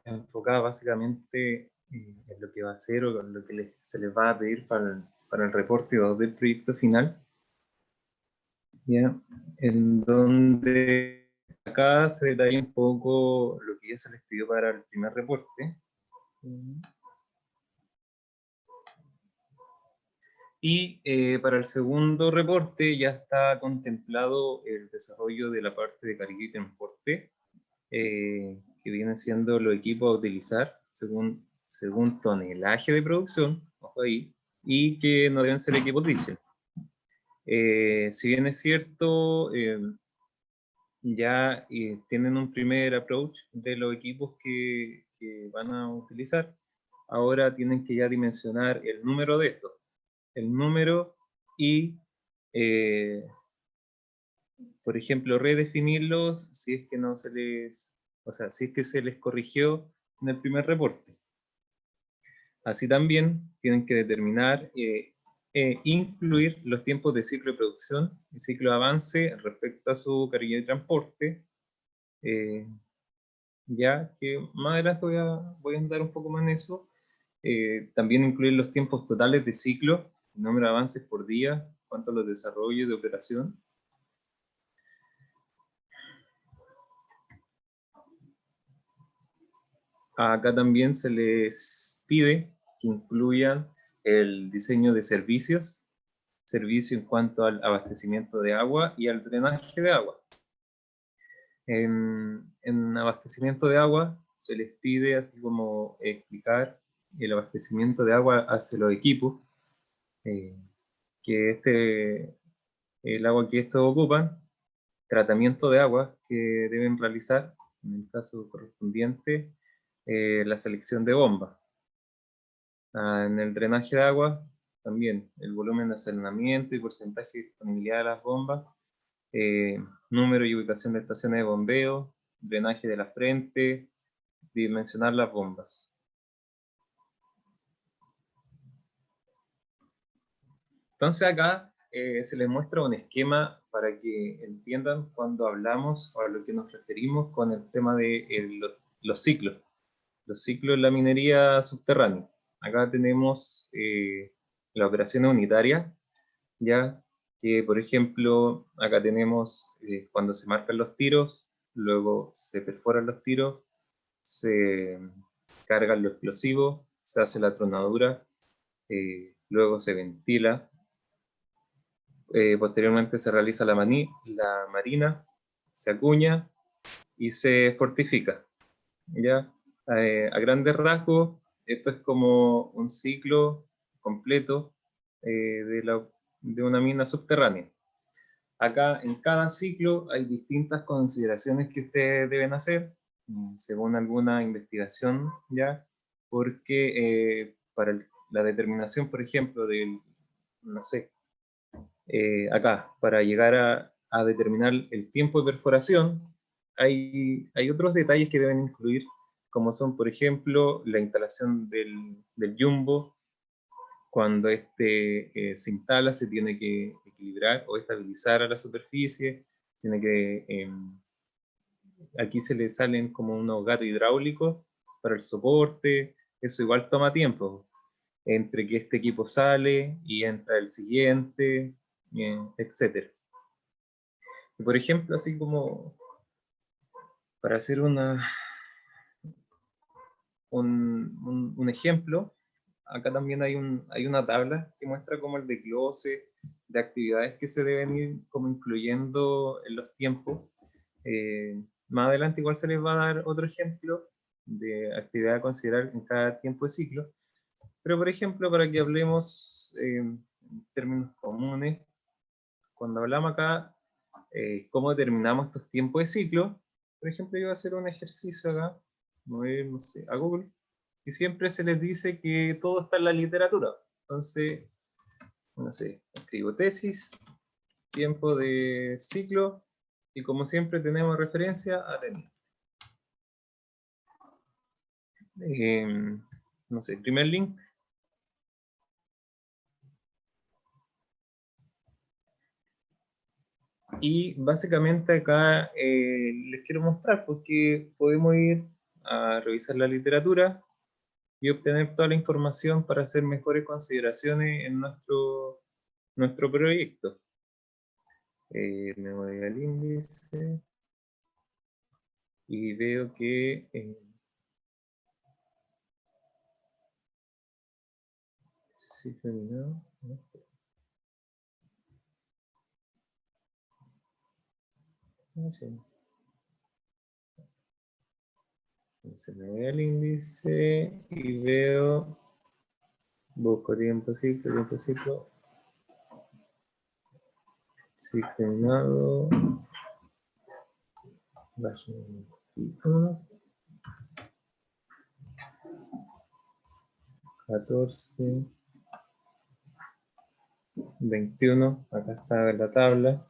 enfocada básicamente en lo que va a ser o en lo que se les va a pedir para el reporte 2 del proyecto final, ¿ya? En donde acá se detalla un poco lo que ya se les pidió para el primer reporte. Y para el segundo reporte ya está contemplado el desarrollo de la parte de carga y transporte, que vienen siendo los equipos a utilizar según tonelaje de producción, ojo ahí, y que no deben ser equipos diésel. Si bien es cierto, ya tienen un primer approach de los equipos que van a utilizar, ahora tienen que ya dimensionar el número de estos, el número y, por ejemplo, redefinirlos si es que no se les, o sea, si es que se les corrigió en el primer reporte. Así también tienen que determinar, incluir los tiempos de ciclo de producción y ciclo de avance respecto a su carga y transporte, ya que más adelante voy a andar un poco más en eso. También incluir los tiempos totales de ciclo, el número de avances por día, cuanto a los desarrollos de operación. Acá también se les pide que incluyan el diseño de servicio en cuanto al abastecimiento de agua y al drenaje de agua. En abastecimiento de agua se les pide así como explicar el abastecimiento de agua hacia los equipos, que el agua que estos ocupan, tratamiento de agua que deben realizar, en el caso correspondiente, la selección de bombas. En el drenaje de agua, también el volumen de almacenamiento y porcentaje de disponibilidad de las bombas, número y ubicación de estaciones de bombeo, drenaje de la frente, dimensionar las bombas. Entonces acá se les muestra un esquema para que entiendan cuando hablamos o a lo que nos referimos con el tema de los ciclos. Los ciclos en la minería subterránea. Acá tenemos la operación unitaria, ya que por ejemplo acá tenemos cuando se marcan los tiros, luego se perforan los tiros, se cargan los explosivos, se hace la tronadura, luego se ventila, posteriormente se realiza la marina, se acuña y se fortifica. ¿Ya? A grandes rasgos, esto es como un ciclo completo de una mina subterránea. Acá en cada ciclo hay distintas consideraciones que ustedes deben hacer, según alguna investigación, ¿ya? Porque para la determinación, por ejemplo, del, no sé, acá, para llegar a determinar el tiempo de perforación, hay otros detalles que deben incluir, como son, por ejemplo, la instalación del jumbo. Cuando este se instala, se tiene que equilibrar o estabilizar a la superficie. Tiene que, aquí se le salen como unos gatos hidráulicos para el soporte. Eso igual toma tiempo, entre que este equipo sale y entra el siguiente, etc. Y por ejemplo, así como para hacer un ejemplo, acá también hay una tabla que muestra como el desglose de actividades que se deben ir como incluyendo en los tiempos. Más adelante igual se les va a dar otro ejemplo de actividad a considerar en cada tiempo de ciclo. Pero por ejemplo, para que hablemos en términos comunes, cuando hablamos acá, cómo determinamos estos tiempos de ciclo, por ejemplo, yo voy a hacer un ejercicio acá, voy, no sé, a Google, y siempre se les dice que todo está en la literatura. Entonces, no sé, escribo tesis, tiempo de ciclo, y como siempre tenemos referencia a teniente. No sé, primer link. Y básicamente acá les quiero mostrar porque podemos ir a revisar la literatura y obtener toda la información para hacer mejores consideraciones en nuestro proyecto. Me voy al índice y veo que sí, terminado. Sí. Entonces me voy al índice y veo, busco tiempo ciclo, terminado, bajo 14, 21, acá está la tabla.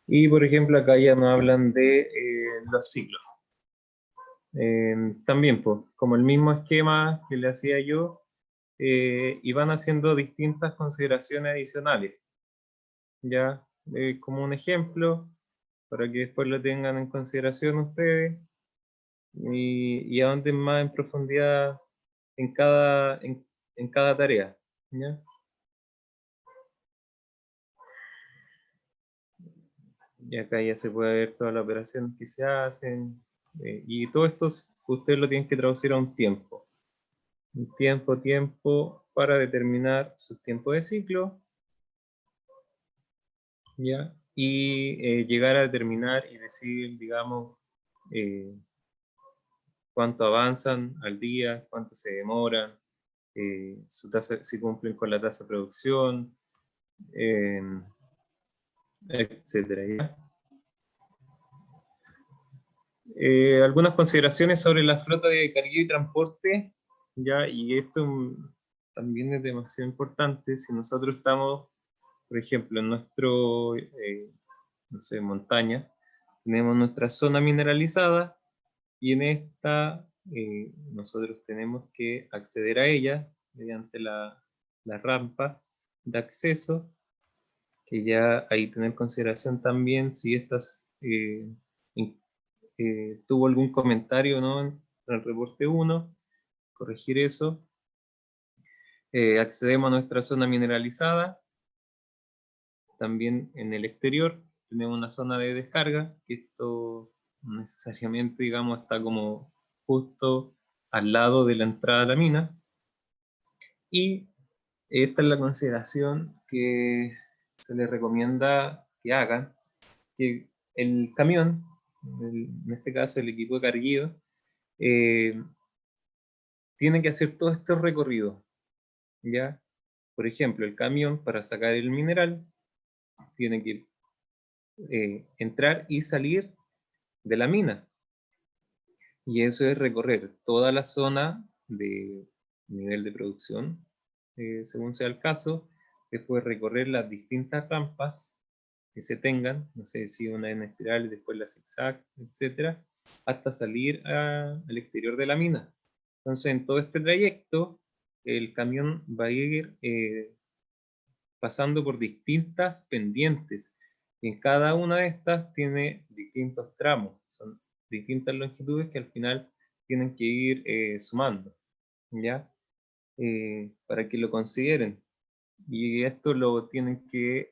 Y por ejemplo acá ya nos hablan de los ciclos. También, pues, como el mismo esquema que le hacía yo, y van haciendo distintas consideraciones adicionales. Ya, como un ejemplo, para que después lo tengan en consideración ustedes, y ahonden más en profundidad en cada tarea. ¿Ya? Y acá ya se puede ver todas las operaciones que se hacen, y todo esto ustedes lo tienen que traducir a un tiempo. Un tiempo para determinar su tiempo de ciclo, ¿ya? Y llegar a determinar y decir, digamos, cuánto avanzan al día, cuánto se demoran, su tasa, si cumplen con la tasa de producción, etcétera, ¿ya? Algunas consideraciones sobre la flota de carguillo y transporte, ¿ya? Y esto también es demasiado importante. Si nosotros estamos, por ejemplo, en no sé, montaña, tenemos nuestra zona mineralizada y en esta nosotros tenemos que acceder a ella mediante la rampa de acceso, que ya hay que tener en consideración también si estas tuvo algún comentario, ¿no?, en el reporte 1, corregir eso. Accedemos a nuestra zona mineralizada. También en el exterior tenemos una zona de descarga, que esto necesariamente, digamos, está como justo al lado de la entrada a la mina. Y esta es la consideración que se les recomienda que hagan, que el camión, en este caso el equipo de carguillo, tiene que hacer todo este recorrido, ¿ya? Por ejemplo, el camión, para sacar el mineral, tiene que entrar y salir de la mina. Y eso es recorrer toda la zona de nivel de producción, según sea el caso. Después recorrer las distintas rampas que se tengan, no sé si una en espiral y después la zigzag, etcétera, hasta salir al exterior de la mina. Entonces, en todo este trayecto, el camión va a ir pasando por distintas pendientes. Y en cada una de estas tiene distintos tramos, son distintas longitudes que al final tienen que ir sumando, ¿ya? Para que lo consideren. Y esto lo tienen que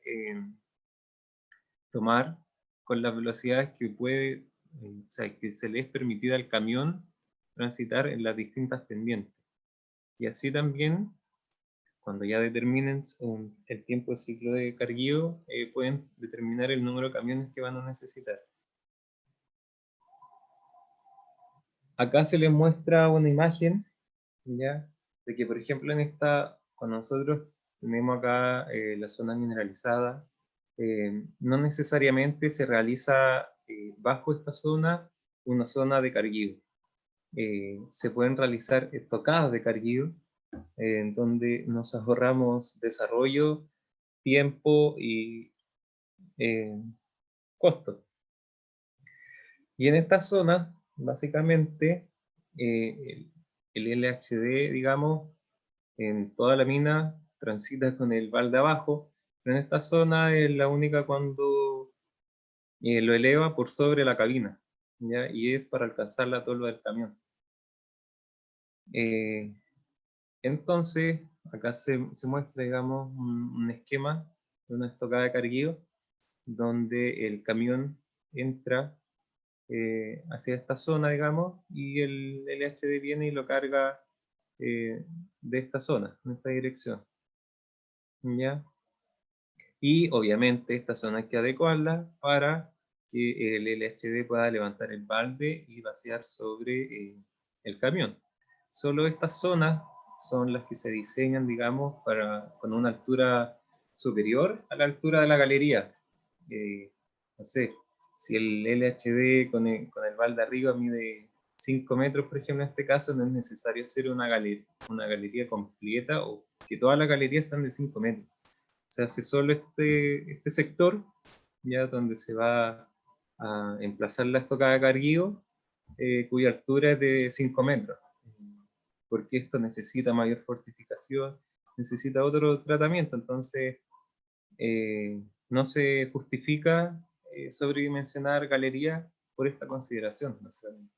tomar con las velocidades que puede, o sea, que se les es permitida al camión transitar en las distintas pendientes. Y así también, cuando ya determinen el tiempo de ciclo de carguío, pueden determinar el número de camiones que van a necesitar. Acá se les muestra una imagen, ¿ya?, de que, por ejemplo, cuando nosotros tenemos acá la zona mineralizada, no necesariamente se realiza bajo esta zona una zona de carguío, se pueden realizar estocadas de carguillo, en donde nos ahorramos desarrollo, tiempo y costo. Y en esta zona, básicamente, el LHD, digamos, en toda la mina transita con el balde abajo, pero en esta zona es la única cuando lo eleva por sobre la cabina, ¿ya? Y es para alcanzar la tolva del camión. Entonces, acá se muestra, digamos, un esquema de una estocada de carguillo, donde el camión entra hacia esta zona, digamos, y el LHD viene y lo carga de esta zona, en esta dirección, ¿ya? Y obviamente esta zona hay que adecuarla para que el LHD pueda levantar el balde y vaciar sobre el camión. Solo estas zonas son las que se diseñan, digamos, con una altura superior a la altura de la galería. No sé, si el LHD con el balde arriba mide 5 metros, por ejemplo, en este caso, no es necesario hacer una galería completa o que todas las galerías sean de 5 metros. Se hace solo este sector, ya donde se va a emplazar la estocada de carguillo, cuya altura es de 5 metros, porque esto necesita mayor fortificación, necesita otro tratamiento, entonces no se justifica sobredimensionar galerías por esta consideración, básicamente.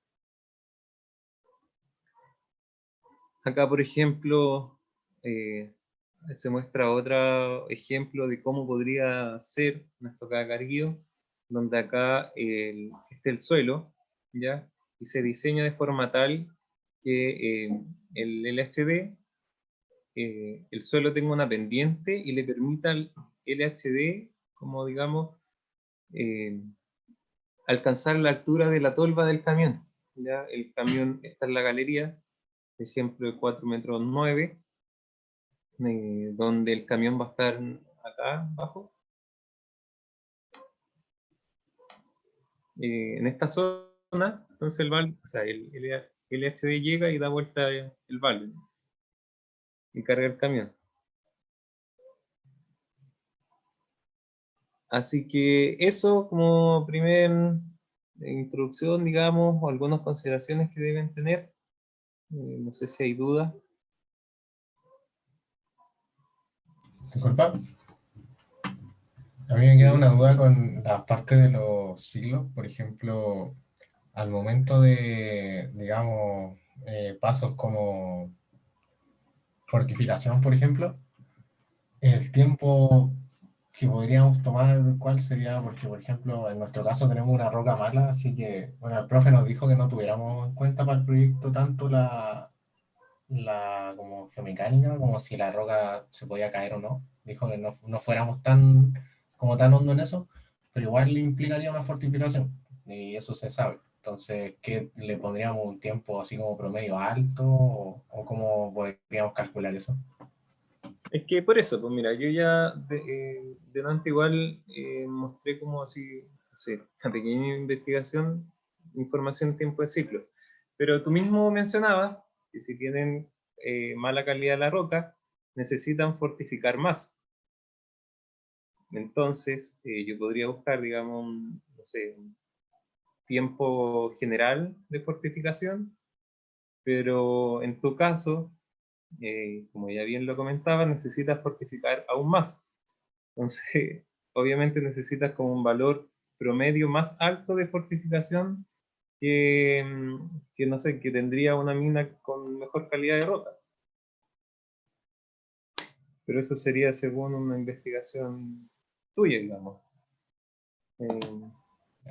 Acá, por ejemplo, se muestra otro ejemplo de cómo podría ser una estocada de carguillo, donde acá está el suelo, ¿ya? Y se diseña de forma tal que el LHD, el suelo tenga una pendiente y le permita al LHD, como digamos, eh, alcanzar la altura de la tolva del camión, ¿ya? El camión está en la galería, por ejemplo, de 4 metros 9, donde el camión va a estar acá abajo. En esta zona, entonces el LHD llega y da vuelta el balde y carga el camión. Así que eso como primer introducción, digamos, o algunas consideraciones que deben tener. No sé si hay dudas. Disculpa, a mí me queda Sí. una duda con la parte de los siglos. Por ejemplo, al momento de, digamos, pasos como fortificación, por ejemplo, el tiempo que podríamos tomar, ¿cuál sería? Porque, por ejemplo, en nuestro caso tenemos una roca mala, así que, bueno, el profe nos dijo que no tuviéramos en cuenta para el proyecto tanto la como geomecánica, como si la roca se podía caer o no. Dijo que no fuéramos tan hondo en eso, pero igual le implicaría una fortificación, y eso se sabe. Entonces, ¿qué le pondríamos un tiempo así como promedio alto o cómo podríamos calcular eso? Es que por eso, pues mira, yo ya delante igual mostré como así, no sé, una pequeña investigación, información en tiempo de ciclo. Pero tú mismo mencionabas que si tienen mala calidad de la roca, necesitan fortificar más. Entonces, yo podría buscar, digamos, no sé, un tiempo general de fortificación, pero en tu caso, como ya bien lo comentaba, necesitas fortificar aún más. Entonces, obviamente necesitas como un valor promedio más alto de fortificación que no sé, que tendría una mina con mejor calidad de roca. Pero eso sería según una investigación tuya, digamos. Eh,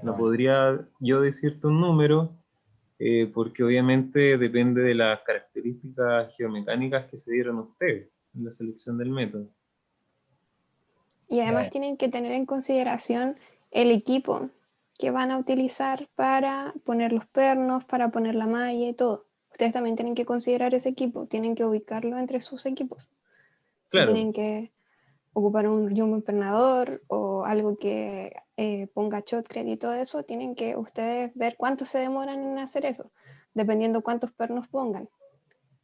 no Vale. podría yo decirte un número, porque obviamente depende de las características geomecánicas que se dieron a ustedes en la selección del método. Y Ya, además ya. tienen que tener en consideración el equipo que van a utilizar para poner los pernos, para poner la malla y todo. Ustedes también tienen que considerar ese equipo, tienen que ubicarlo entre sus equipos. Si Claro, tienen que ocupar un jumbo empernador o algo que ponga shotcrete y todo eso, tienen que ustedes ver cuánto se demoran en hacer eso. dependiendo cuántos pernos pongan.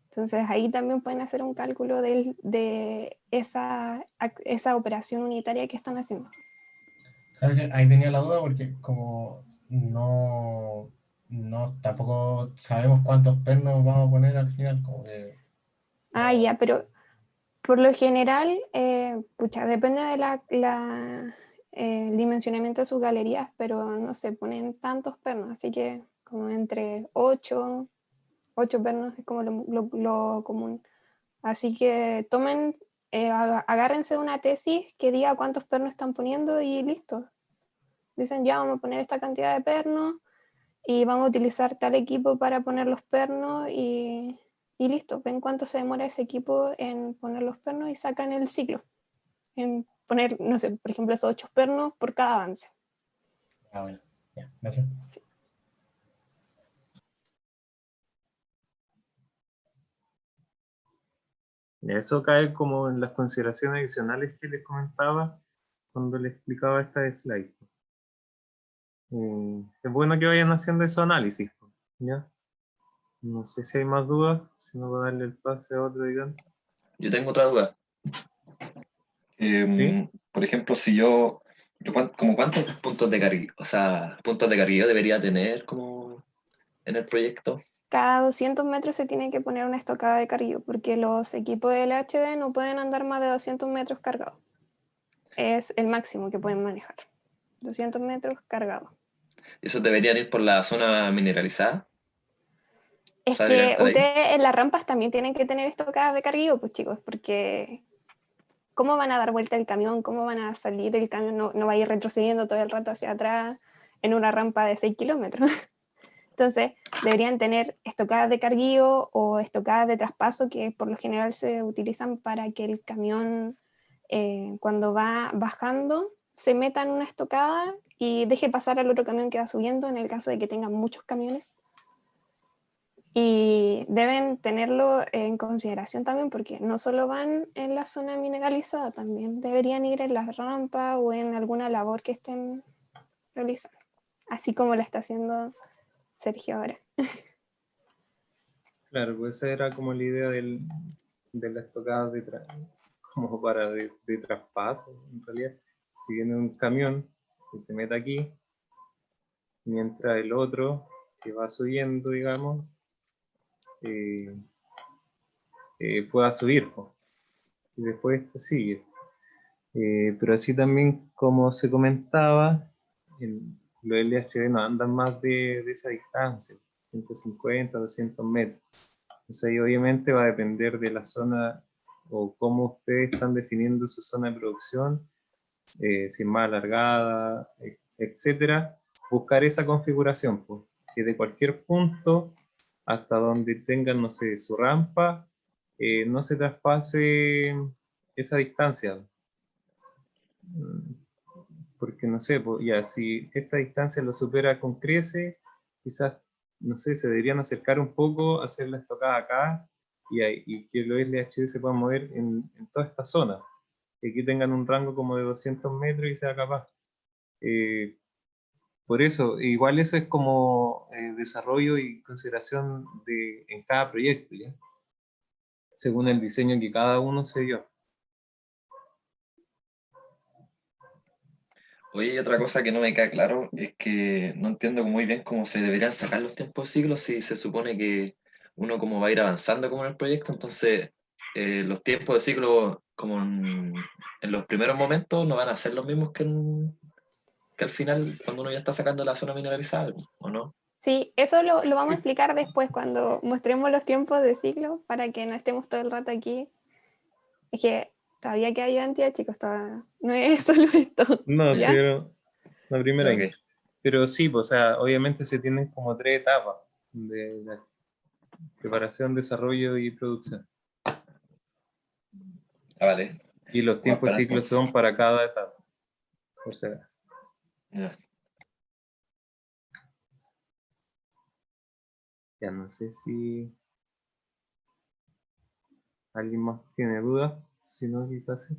Entonces ahí también pueden hacer un cálculo de esa operación unitaria que están haciendo. Claro que ahí tenía la duda porque como tampoco sabemos cuántos pernos vamos a poner al final, como que Ya, pero por lo general, pucha, depende de el dimensionamiento de sus galerías, pero no se ponen tantos pernos, así que como entre 8 pernos es como lo común. Así que agárrense una tesis que diga cuántos pernos están poniendo y listo. Dicen, ya vamos a poner esta cantidad de pernos y vamos a utilizar tal equipo para poner los pernos y listo. Ven cuánto se demora ese equipo en poner los pernos y sacan el ciclo. En poner, no sé, por ejemplo, esos 8 pernos por cada avance. bueno, ya, gracias. Sí. Eso cae como en las consideraciones adicionales que les comentaba cuando les explicaba esta slide. Es bueno que vayan haciendo ese análisis, ¿ya? No sé si hay más dudas, si no voy a darle el pase a otro, digan. Yo tengo otra duda. ¿Sí? Por ejemplo, si yo como cuántos puntos de carguillo, o sea, puntos de carguillo debería tener como en el proyecto. Cada 200 metros se tiene que poner una estocada de carguillo, porque los equipos de LHD no pueden andar más de 200 metros cargados. Es el máximo que pueden manejar. 200 metros cargados. ¿Esos deberían ir por la zona mineralizada? O Es sea, deberían que estar ahí. ustedes en las rampas también tienen que tener estocadas de carguillo, pues chicos, porque ¿cómo van a dar vuelta el camión? ¿Cómo van a salir el camión? No va a ir retrocediendo todo el rato hacia atrás en una rampa de 6 kilómetros. Entonces, deberían tener estocadas de carguillo o estocadas de traspaso, que por lo general se utilizan para que el camión, cuando va bajando, se meta en una estocada y deje pasar al otro camión que va subiendo en el caso de que tengan muchos camiones. Y deben tenerlo en consideración también porque no solo van en la zona mineralizada, también deberían ir en las rampas o en alguna labor que estén realizando, así como lo está haciendo Sergio ahora. Claro, pues esa era como la idea de la estocada como para de traspaso, en realidad. Si viene un camión que se mete aquí, mientras el otro que va subiendo, digamos, eh, pueda subir, po, y después este sigue. Pero así también, como se comentaba, los LHD no andan más de esa distancia, 150, 200 metros. Entonces ahí obviamente va a depender de la zona o cómo ustedes están definiendo su zona de producción, si es más alargada, etcétera. Buscar esa configuración, pues, que de cualquier punto hasta donde tengan, no sé, su rampa, no se traspase esa distancia. Porque no sé, pues, ya si esta distancia lo supera con crece, quizás, no sé, se deberían acercar un poco, hacer la estocada acá y que los LHD se puedan mover en toda esta zona. Que aquí tengan un rango como de 200 metros y sea capaz. Eh, por eso, igual eso es como desarrollo y consideración en cada proyecto, ¿ya? Según el diseño que cada uno se dio. Oye, y otra cosa que no me queda claro es que no entiendo muy bien cómo se deberían sacar los tiempos de ciclo si se supone que uno como va a ir avanzando como en el proyecto, entonces los tiempos de ciclo como en los primeros momentos no van a ser los mismos que al final cuando uno ya está sacando la zona mineralizada, ¿o no? Sí, eso lo vamos a Sí. explicar después cuando mostremos los tiempos de ciclo para que no estemos todo el rato aquí. Es que todavía queda ayudantía, chicos, no es solo esto, No, sí, ¿ya? era la primera Ok. intro. Pero sí, pues, o sea, obviamente se tienen como 3 etapas de la preparación, desarrollo y producción. Ah, vale. Y los Voy a tiempos de esperar ciclo entonces. son para cada etapa, por si acaso. Ya. Ya no sé si alguien más tiene dudas, si no, quizás sí.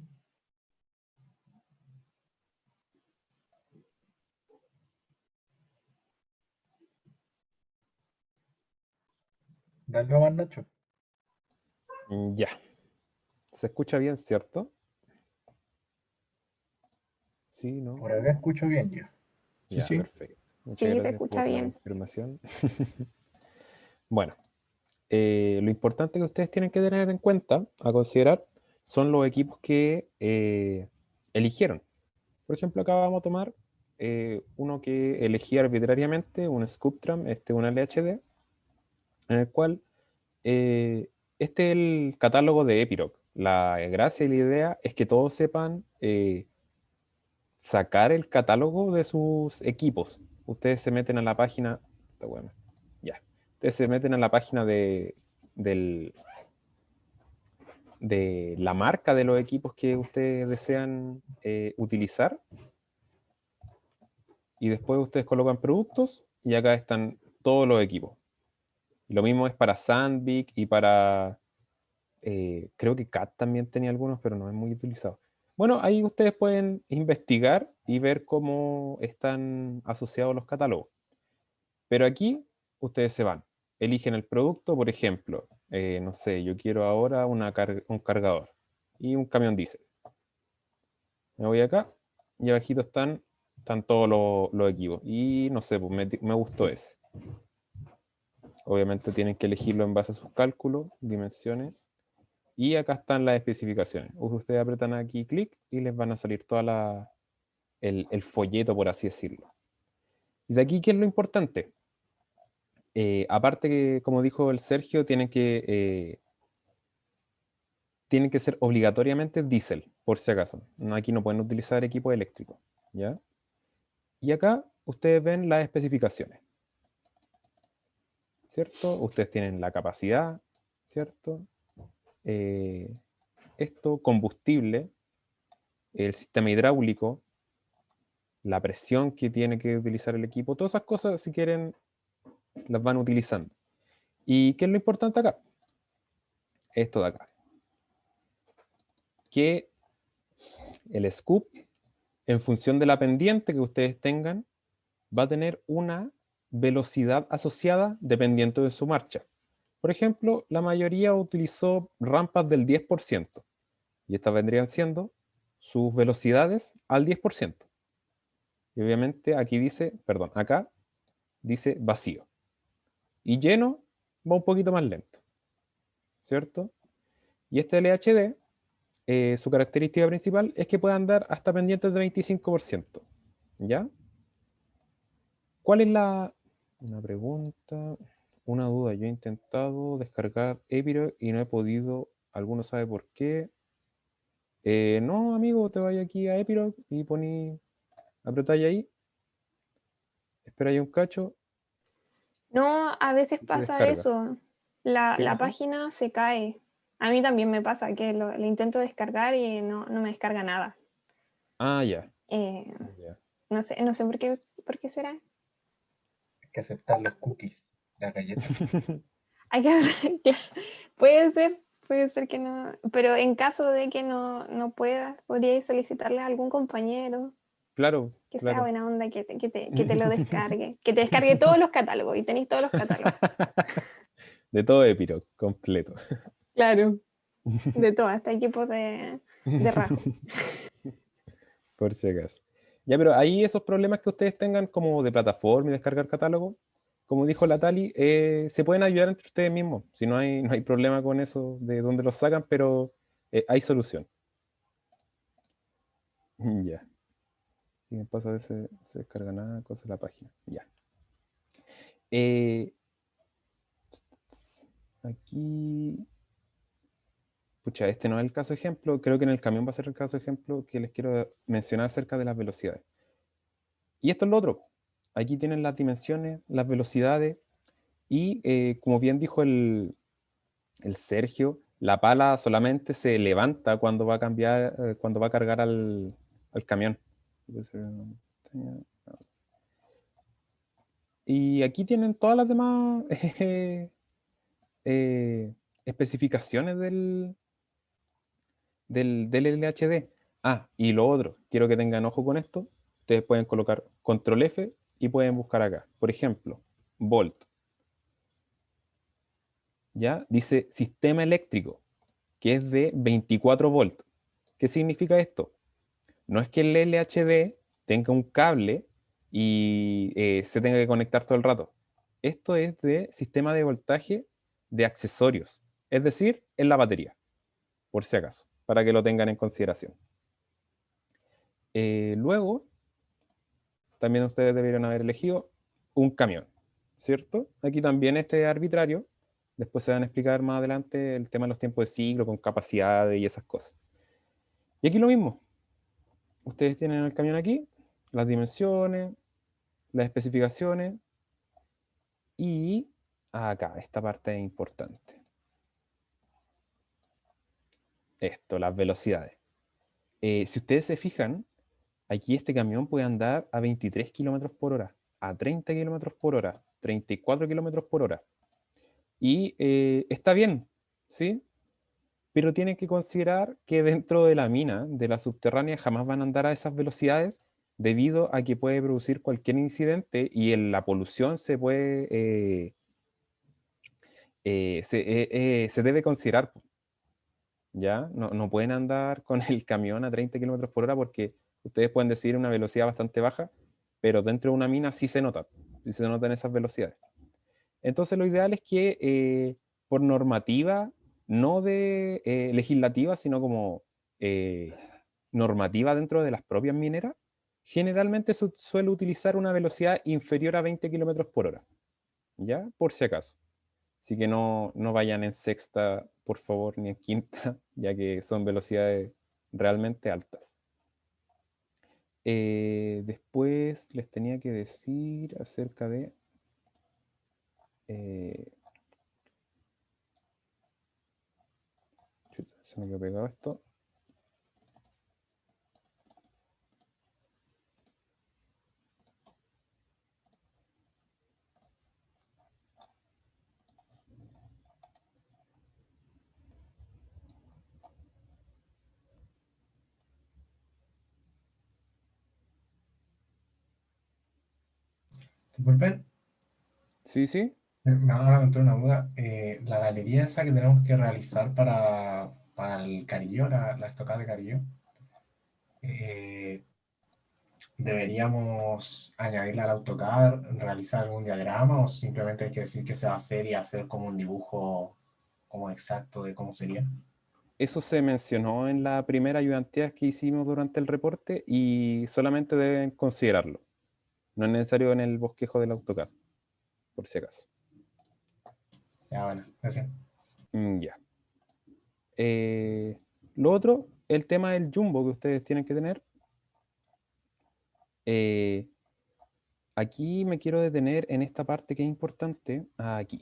Dale nomás, Nacho. Ya. ¿Se escucha bien, cierto? Sí, ¿no? Por acá escucho bien yo. Sí, Ya, sí. perfecto. Muchas Sí, se gracias escucha por la bien. confirmación. Bueno, lo importante que ustedes tienen que tener en cuenta, a considerar, son los equipos que eligieron. Por ejemplo, acá vamos a tomar uno que elegí arbitrariamente, un Sculptrum, un LHD, en el cual este es el catálogo de Epiroc. La gracia y la idea es que todos sepan sacar el catálogo de sus equipos. Ustedes se meten a la página, está bueno, ya. Ustedes se meten a la página del, de la marca de los equipos que ustedes desean utilizar, y después ustedes colocan productos y acá están todos los equipos. Lo mismo es para Sandvik y para, creo que CAT también tenía algunos, pero no es muy utilizado. Bueno, ahí ustedes pueden investigar y ver cómo están asociados los catálogos. Pero aquí ustedes se van, eligen el producto, por ejemplo, no sé, yo quiero ahora un cargador y un camión diésel. Me voy acá y abajito están todos los equipos. Y no sé, pues me gustó ese. Obviamente tienen que elegirlo en base a sus cálculos, dimensiones. Y acá están las especificaciones. Ustedes apretan aquí clic y les van a salir toda el folleto, por así decirlo. Y de aquí, ¿qué es lo importante? Aparte que, como dijo el Sergio, tienen que ser obligatoriamente diésel, por si acaso. Aquí no pueden utilizar equipo eléctrico, ¿ya? Y acá ustedes ven las especificaciones, ¿cierto? Ustedes tienen la capacidad, ¿cierto? Combustible, el sistema hidráulico, la presión que tiene que utilizar el equipo, todas esas cosas, si quieren, las van utilizando. ¿Y qué es lo importante acá? Esto de acá. Que el scoop, en función de la pendiente que ustedes tengan, va a tener una velocidad asociada dependiendo de su marcha. Por ejemplo, la mayoría utilizó rampas del 10%, y estas vendrían siendo sus velocidades al 10%. Y obviamente aquí dice, perdón, acá dice vacío. Y lleno va un poquito más lento, ¿cierto? Y este LHD, su característica principal es que puede andar hasta pendientes de 25%, ¿ya? ¿Cuál es una pregunta, una duda? Yo he intentado descargar Epiroc y no he podido. ¿Alguno sabe por qué? No, amigo, te vayas aquí a Epiroc y apretáis ahí, esperáis un cacho No, a veces y se pasa descarga. eso. ¿Qué La pasa? página se cae. A mí también me pasa que lo intento descargar y no me descarga nada. Ah, ya. Eh, Ya. no sé por qué será. Hay que aceptar los cookies, la galleta. Hay que puede ser que no, pero en caso de que no puedas, podrías solicitarle a algún compañero Claro, que sea claro. buena onda que te lo descargue, que te descargue todos los catálogos y tenéis todos los catálogos. De todo Epiroc, completo. Claro. De todo, hasta equipos de rasgo. Por si acaso. Ya, pero ahí esos problemas que ustedes tengan como de plataforma y descargar catálogo, como dijo la Tali, se pueden ayudar entre ustedes mismos. Si no hay problema con eso de dónde los sacan, pero hay solución. Ya. Si me pasa se descarga nada, cosa de la página. Ya. Aquí. Pucha, este no es el caso ejemplo. Creo que en el camión va a ser el caso ejemplo que les quiero mencionar acerca de las velocidades. Y esto es lo otro. Aquí tienen las dimensiones, las velocidades. Y como bien dijo el Sergio, la pala solamente se levanta cuando va a cambiar, cuando va a cargar al camión. Y aquí tienen todas las demás eh, especificaciones del LHD. Ah, y lo otro, quiero que tengan ojo con esto. Ustedes pueden colocar control F y pueden buscar acá. Por ejemplo, volt. ¿ya? Dice sistema eléctrico, que es de 24 volts. ¿Qué significa esto? No es que el LHD tenga un cable y se tenga que conectar todo el rato. Esto es de sistema de voltaje de accesorios, es decir, en la batería, por si acaso, para que lo tengan en consideración. Luego, también ustedes deberían haber elegido un camión, ¿cierto? Aquí también este es arbitrario. Después se van a explicar más adelante el tema de los tiempos de ciclo, con capacidades y esas cosas. Y aquí lo mismo. Ustedes tienen el camión aquí, las dimensiones, las especificaciones y acá, esta parte es importante. Esto, las velocidades. Si ustedes se fijan, aquí este camión puede andar a 23 kilómetros por hora, a 30 kilómetros por hora, 34 kilómetros por hora. Y está bien, ¿sí? Pero tienen que considerar que dentro de la mina, de la subterránea, jamás van a andar a esas velocidades debido a que puede producir cualquier incidente y la polución se puede, se debe considerar, ¿ya? No pueden andar con el camión a 30 kilómetros por hora porque ustedes pueden decir una velocidad bastante baja, pero dentro de una mina sí se notan esas velocidades. Entonces lo ideal es que por normativa, no de legislativa, sino como normativa dentro de las propias mineras, generalmente se suele utilizar una velocidad inferior a 20 kilómetros por hora, ¿ya? Por si acaso. Así que no vayan en sexta, por favor, ni en quinta, ya que son velocidades realmente altas. Después les tenía que decir acerca de... chuta, se me quedó pegado esto. Disculpen, Sí, sí. ahora me entró una duda. La galería esa que tenemos que realizar para el Carillo, la estocada de Carillo, eh, ¿deberíamos añadirla al AutoCAD, realizar algún diagrama o simplemente hay que decir que se va a hacer y hacer como un dibujo como exacto de cómo sería? Eso se mencionó en la primera ayudantía que hicimos durante el reporte y solamente deben considerarlo. No es necesario en el bosquejo del AutoCAD, por si acaso. Ya, bueno, gracias. Ya. Lo otro, el tema del jumbo que ustedes tienen que tener. Aquí me quiero detener en esta parte que es importante. Aquí.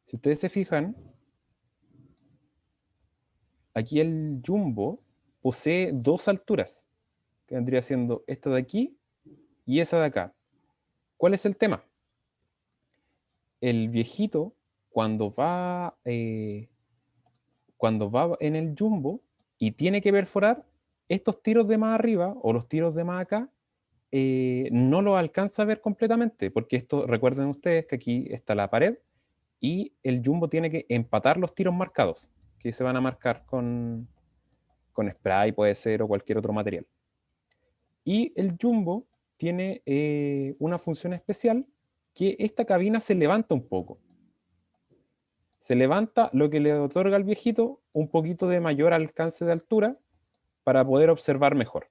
Si ustedes se fijan, aquí el jumbo posee dos alturas, que vendría siendo esta de aquí y esa de acá. ¿Cuál es el tema? El viejito, cuando va en el jumbo y tiene que perforar, estos tiros de más arriba o los tiros de más acá, no lo alcanza a ver completamente, porque esto, recuerden ustedes que aquí está la pared y el jumbo tiene que empatar los tiros marcados, que se van a marcar con spray, puede ser, o cualquier otro material. Y el jumbo tiene una función especial, que esta cabina se levanta un poco. Se levanta, lo que le otorga al viejito un poquito de mayor alcance de altura para poder observar mejor.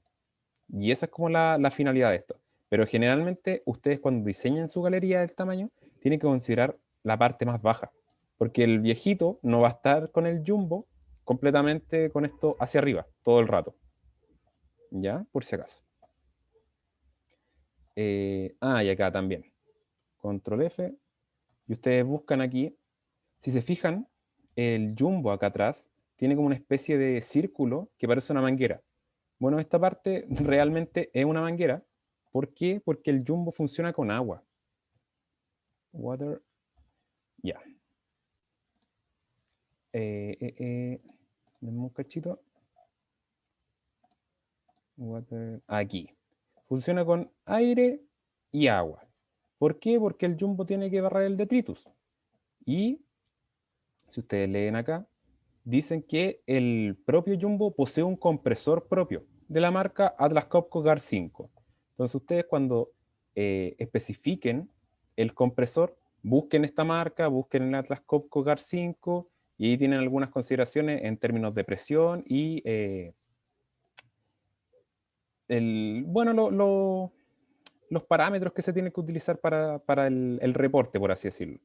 Y esa es como la finalidad de esto. Pero generalmente ustedes cuando diseñan su galería del tamaño, tienen que considerar la parte más baja. Porque el viejito no va a estar con el jumbo completamente con esto hacia arriba todo el rato. ¿Ya? Por si acaso. Y acá también. Control F. Y ustedes buscan aquí. Si se fijan, el jumbo acá atrás tiene como una especie de círculo que parece una manguera. Bueno, esta parte realmente es una manguera. ¿Por qué? Porque el jumbo funciona con agua. Water. Ya. Dame un cachito. Water. Aquí. Funciona con aire y agua. ¿Por qué? Porque el jumbo tiene que barrer el detritus. Y si ustedes leen acá, dicen que el propio Jumbo posee un compresor propio de la marca Atlas Copco GAR 5. Entonces ustedes cuando especifiquen el compresor, busquen esta marca, busquen el Atlas Copco GAR 5 y ahí tienen algunas consideraciones en términos de presión y los parámetros que se tienen que utilizar para el reporte, por así decirlo.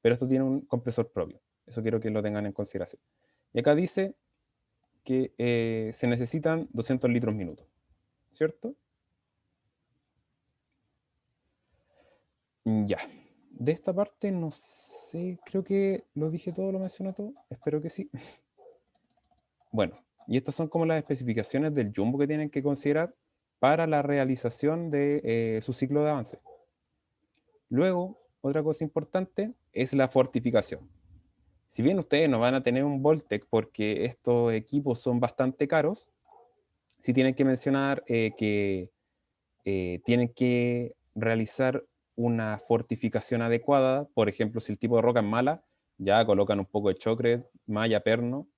Pero esto tiene un compresor propio. Eso quiero que lo tengan en consideración. Y acá dice que se necesitan 200 litros minuto, ¿cierto? Ya. De esta parte no sé, creo que lo dije todo, lo mencioné todo. Espero que sí. Bueno, y estas son como las especificaciones del Jumbo que tienen que considerar para la realización de su ciclo de avance. Luego, otra cosa importante es la fortificación. Si bien ustedes no van a tener un Voltec porque estos equipos son bastante caros, sí tienen que mencionar que tienen que realizar una fortificación adecuada. Por ejemplo, si el tipo de roca es mala, ya colocan un poco de chocre, malla, perno,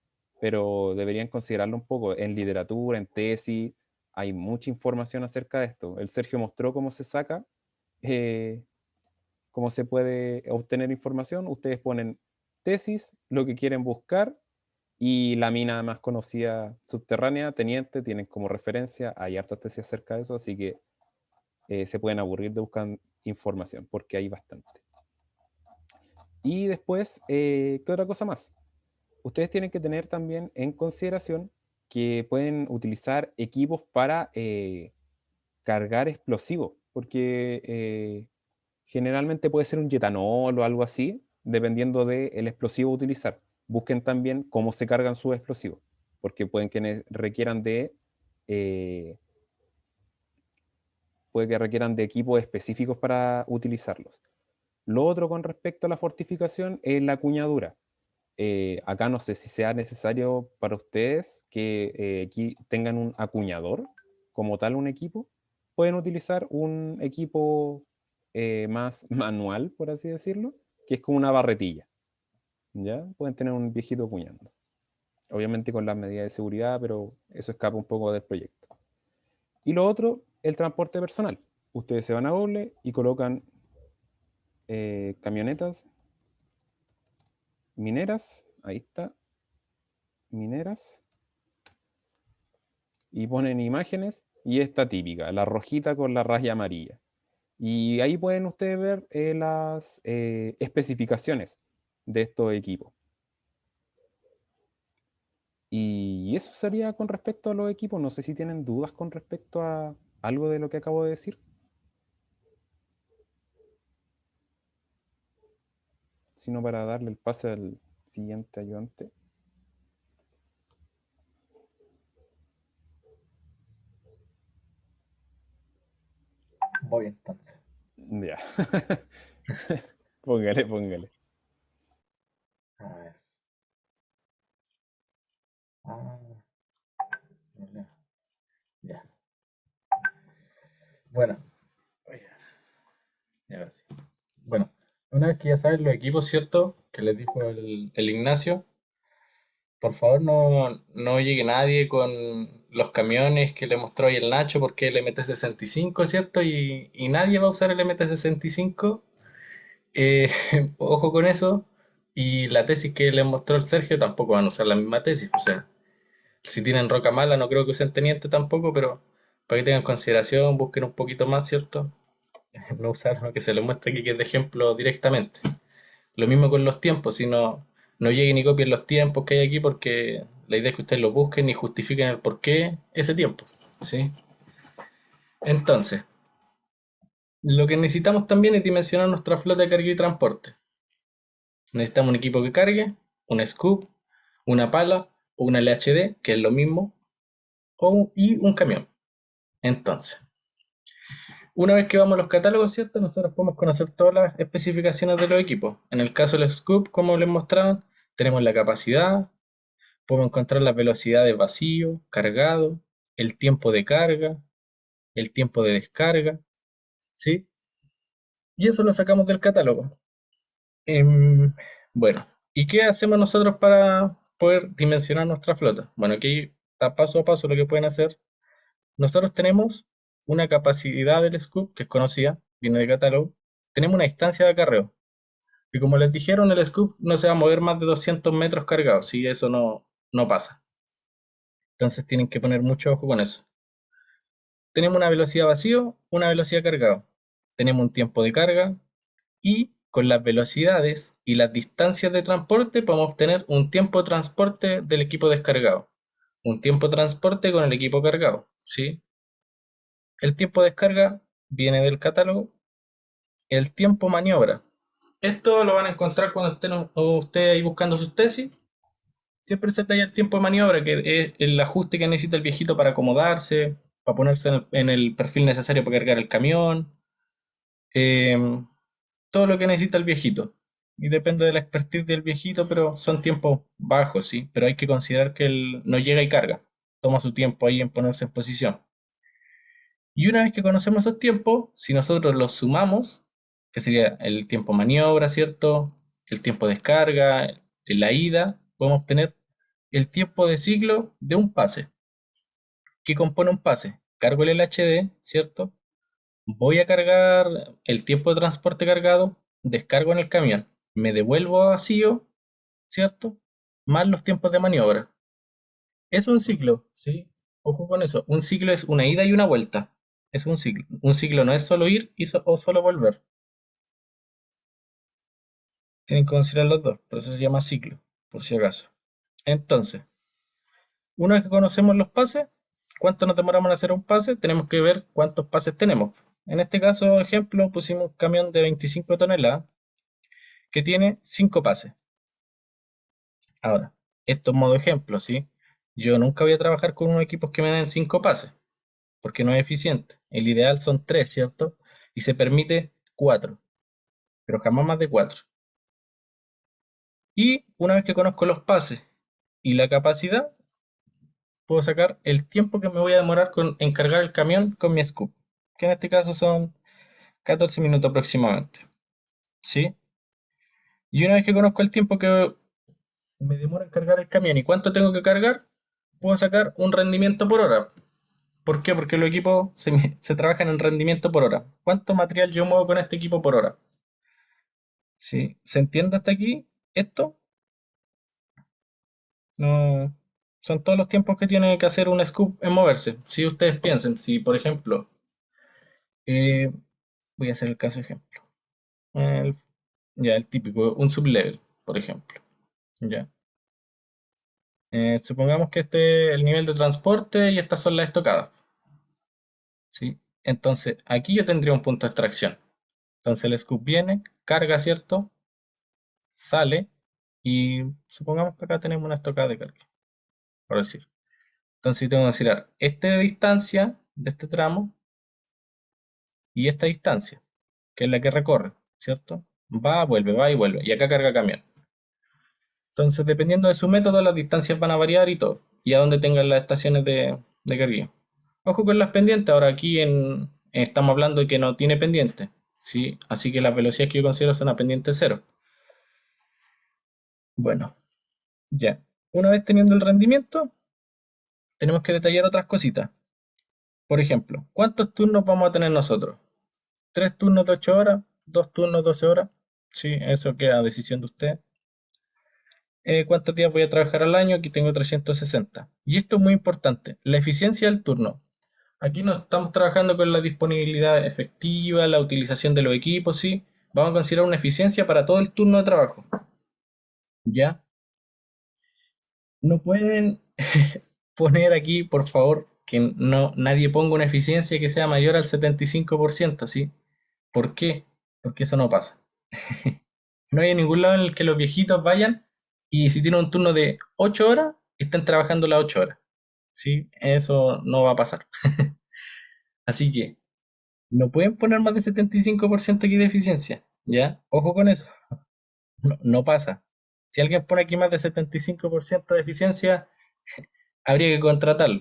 pero deberían considerarlo un poco. En literatura, en tesis, hay mucha información acerca de esto. El Sergio mostró cómo se saca, eh, cómo se puede obtener información. Ustedes ponen tesis, lo que quieren buscar, y la mina más conocida subterránea, Teniente, tienen como referencia. Hay hartas tesis acerca de eso, así que se pueden aburrir de buscar información, porque hay bastante. Y después, ¿qué otra cosa más? Ustedes tienen que tener también en consideración que pueden utilizar equipos para cargar explosivos, porque generalmente puede ser un yetanol o algo así, dependiendo del explosivo a utilizar. Busquen también cómo se cargan sus explosivos, porque pueden que requieran eh, puede que requieran de equipos específicos para utilizarlos. Lo otro con respecto a la fortificación es la cuñadura. Acá no sé si sea necesario para ustedes que aquí tengan un acuñador como tal, un equipo. Pueden utilizar un equipo más manual, por así decirlo, que es como una barretilla. ¿Ya? Pueden tener un viejito acuñando. Obviamente con las medidas de seguridad, pero eso escapa un poco del proyecto. Y lo otro, el transporte personal. Ustedes se van a Google y colocan camionetas mineras, ahí está, mineras, y ponen imágenes, y esta típica, la rojita con la raya amarilla. Y ahí pueden ustedes ver las especificaciones de estos equipos. Y eso sería con respecto a los equipos. No sé si tienen dudas con respecto a algo de lo que acabo de decir. Sino para darle el pase al siguiente ayudante. Voy entonces. Ya. Póngale, póngale. A ver. Ah, ya. Bueno, ahora sí. Bueno, una vez que ya saben los equipos, ¿cierto? Que les dijo el Ignacio, por favor no llegue nadie con los camiones que le mostró ahí el Nacho porque el MT-65, ¿cierto? Y nadie va a usar el MT-65. Eh, ojo con eso. Y la tesis que les mostró el Sergio tampoco van a usar la misma tesis. O sea, si tienen roca mala, no creo que usen teniente tampoco, pero para que tengan consideración, busquen un poquito más, ¿cierto? No usar lo que se les muestra aquí, que es de ejemplo directamente. Lo mismo con los tiempos, si no lleguen y copien los tiempos que hay aquí, porque la idea es que ustedes los busquen y justifiquen el por qué ese tiempo, ¿sí? Entonces, lo que necesitamos también es dimensionar nuestra flota de carga y transporte. Necesitamos un equipo que cargue, un scoop, una pala o una LHD, que es lo mismo, y un camión. Entonces, una vez que vamos a los catálogos, ¿cierto? Nosotros podemos conocer todas las especificaciones de los equipos. En el caso del scoop, como les mostraban, tenemos la capacidad, podemos encontrar las velocidades vacío, cargado, el tiempo de carga, el tiempo de descarga, ¿sí? Y eso lo sacamos del catálogo. Em, Bueno, ¿y qué hacemos nosotros para poder dimensionar nuestra flota? Bueno, aquí está paso a paso lo que pueden hacer. Nosotros tenemos una capacidad del scoop que es conocida, viene de catálogo. Tenemos una distancia de acarreo. Y como les dijeron, el scoop no se va a mover más de 200 metros cargados, si eso no pasa. Entonces tienen que poner mucho ojo con eso. Tenemos una velocidad vacío, una velocidad cargado. Tenemos un tiempo de carga y con las velocidades y las distancias de transporte podemos obtener un tiempo de transporte del equipo descargado. Un tiempo de transporte con el equipo cargado, ¿sí? El tiempo de descarga viene del catálogo. El tiempo maniobra. Esto lo van a encontrar cuando estén ustedes ahí buscando sus tesis. Siempre se talla el tiempo de maniobra, que es el ajuste que necesita el viejito para acomodarse, para ponerse en el perfil necesario para cargar el camión, eh, todo lo que necesita el viejito. Y depende de la expertise del viejito, pero son tiempos bajos, sí. Pero hay que considerar que él no llega y carga. Toma su tiempo ahí en ponerse en posición. Y una vez que conocemos esos tiempos, si nosotros los sumamos, que sería el tiempo maniobra, ¿cierto? El tiempo de descarga, la ida, podemos obtener el tiempo de ciclo de un pase. ¿Qué compone un pase? Cargo el LHD, ¿cierto? Voy a cargar el tiempo de transporte cargado, descargo en el camión, me devuelvo a vacío, ¿cierto? Más los tiempos de maniobra. Es un ciclo, ¿sí? Ojo con eso. Un ciclo es una ida y una vuelta. Es un ciclo. Un ciclo no es solo ir o solo volver. Tienen que considerar los dos, por eso se llama ciclo, por si acaso. Entonces, una vez que conocemos los pases, cuánto nos demoramos en hacer un pase, tenemos que ver cuántos pases tenemos. En este caso, ejemplo, pusimos un camión de 25 toneladas que tiene 5 pases. Ahora, esto es modo ejemplo, ¿sí? Yo nunca voy a trabajar con unos equipos que me den 5 pases, porque no es eficiente. El ideal son 3, ¿cierto? Y se permite 4, pero jamás más de 4. Y una vez que conozco los pases y la capacidad, puedo sacar el tiempo que me voy a demorar en cargar el camión con mi scoop, que en este caso son 14 minutos aproximadamente, ¿sí? Y una vez que conozco el tiempo que me demora en cargar el camión y cuánto tengo que cargar, puedo sacar un rendimiento por hora. ¿Por qué? Porque los equipos se trabajan en rendimiento por hora. ¿Cuánto material yo muevo con este equipo por hora? ¿Sí? ¿Se entiende hasta aquí esto? No, son todos los tiempos que tiene que hacer un scoop en moverse. Si ustedes piensen, si por ejemplo, eh, voy a hacer el caso ejemplo. El- ya, el típico, un sublevel, por ejemplo. Ya. Supongamos que este es el nivel de transporte y estas son las estocadas. ¿Sí? Entonces, aquí yo tendría un punto de extracción. Entonces el scoop viene, carga, ¿cierto? Sale y supongamos que acá tenemos una estocada de carga, por decir. Entonces yo tengo que considerar esta distancia de este tramo y esta distancia, que es la que recorre, ¿cierto? Va y vuelve. Y acá carga camión. Entonces, dependiendo de su método, las distancias van a variar y todo. Y a donde tengan las estaciones de carguillo. Ojo con las pendientes. Ahora aquí estamos hablando de que no tiene pendiente, ¿sí? Así que las velocidades que yo considero son a pendiente cero. Bueno, ya. Una vez teniendo el rendimiento, tenemos que detallar otras cositas. Por ejemplo, ¿cuántos turnos vamos a tener nosotros? ¿Tres turnos de 8 horas? ¿Dos turnos de 12 horas? Sí, eso queda a decisión de usted. ¿Cuántos días voy a trabajar al año? Aquí tengo 360. Y esto es muy importante, la eficiencia del turno. Aquí no estamos trabajando con la disponibilidad efectiva, la utilización de los equipos, ¿sí? Vamos a considerar una eficiencia para todo el turno de trabajo. ¿Ya? No pueden poner aquí, por favor, que nadie ponga una eficiencia que sea mayor al 75%, ¿sí? ¿Por qué? Porque eso no pasa. No hay ningún lado en el que los viejitos vayan y si tienen un turno de 8 horas, estén trabajando las 8 horas. ¿Sí? Eso no va a pasar. Así que no pueden poner más de 75% aquí de eficiencia. ¿Ya? Ojo con eso. No pasa. Si alguien pone aquí más de 75% de eficiencia, habría que contratarlo.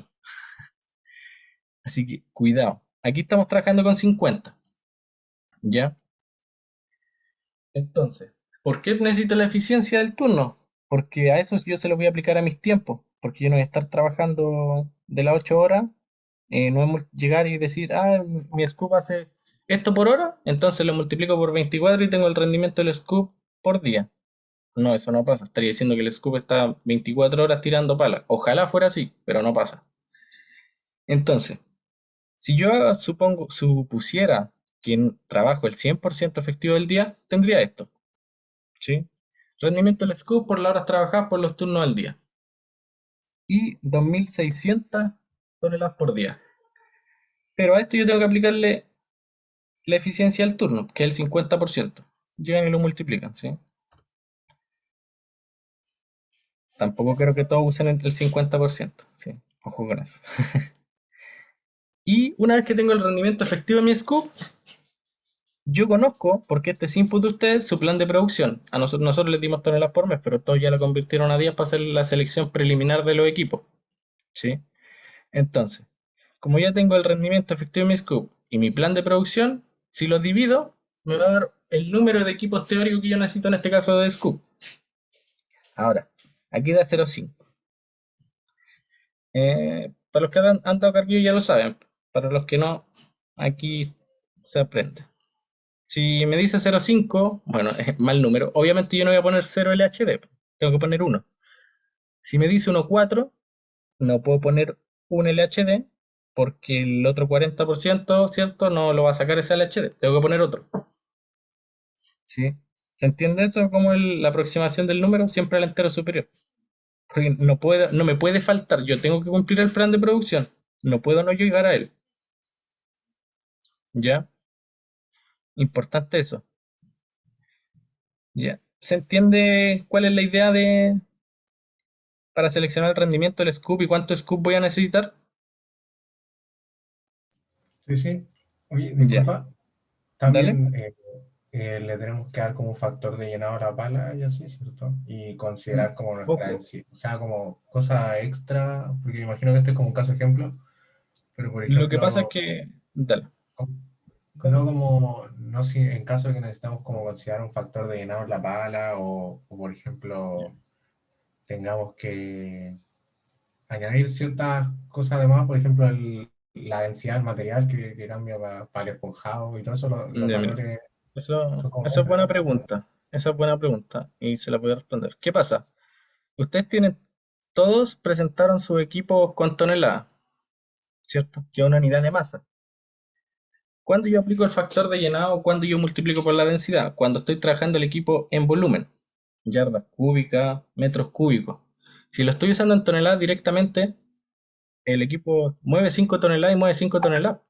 Así que cuidado. Aquí estamos trabajando con 50. ¿Ya? Entonces, ¿Por qué necesito la eficiencia del turno? Porque a eso yo se lo voy a aplicar a mis tiempos, porque yo no voy a estar trabajando de las 8 horas, no hemos llegar y decir, mi scoop hace esto por hora, entonces lo multiplico por 24 y tengo el rendimiento del scoop por día. No, eso no pasa. Estaría diciendo que el scoop está 24 horas tirando palas. Ojalá fuera así, pero no pasa. Entonces, si yo supusiera que trabajo el 100% efectivo del día, tendría esto, ¿sí? Rendimiento del scoop por las horas trabajadas por los turnos del día. Y 2.600 toneladas por día. Pero a esto yo tengo que aplicarle la eficiencia del turno, que es el 50%. Llegan y lo multiplican, ¿sí? Tampoco creo que todos usen el 50%, ¿sí? Ojo con eso. Y una vez que tengo el rendimiento efectivo de mi scoop, yo conozco, porque este es input de ustedes, su plan de producción. A nosotros les dimos toneladas por mes, pero todos ya lo convirtieron a días para hacer la selección preliminar de los equipos, ¿sí? Entonces, como ya tengo el rendimiento efectivo de mi scoop y mi plan de producción, si los divido, me va a dar el número de equipos teóricos que yo necesito en este caso de scoop. Ahora, aquí da 0,5. Para los que han dado carguillo ya lo saben. Para los que no, aquí se aprende. Si me dice 0,5, bueno, es mal número. Obviamente yo no voy a poner 0 LHD, tengo que poner 1. Si me dice 1,4, no puedo poner un LHD porque el otro 40%, ¿cierto? No lo va a sacar ese LHD, tengo que poner otro. ¿Sí? ¿Se entiende eso? Como la aproximación del número siempre al entero superior. Porque no me puede faltar, yo tengo que cumplir el plan de producción. No puedo no llegar a él. ¿Ya? Importante eso. ¿Ya? ¿Se entiende cuál es la idea para seleccionar el rendimiento del scoop y cuánto scoop voy a necesitar? Sí, sí. Oye, Ya, disculpa, dale. también le tenemos que dar como un factor de llenado a la pala y así, ¿cierto? Y considerar como nuestra Ojo, en sí, o sea, como cosa extra, porque imagino que este es como un caso ejemplo, pero por lo que pasa es ejemplo, que, dale, no dale. como, no si en caso de que necesitamos como considerar un factor de llenado en la pala o por ejemplo, tengamos que añadir ciertas cosas además, por ejemplo, la densidad del material que cambia para el esponjado y todo eso, los Ya, mira, valores son como eso es extra, buena ¿no? pregunta. Esa es buena pregunta y se la voy a responder. ¿Qué pasa? Ustedes todos presentaron su equipo con tonelada, ¿cierto? Que es una unidad de masa. ¿Cuándo yo aplico el factor de llenado? ¿Cuándo yo multiplico por la densidad? Cuando estoy trabajando el equipo en volumen, yardas cúbicas, metros cúbicos. Si lo estoy usando en toneladas directamente, el equipo mueve 5 toneladas y mueve 5 toneladas.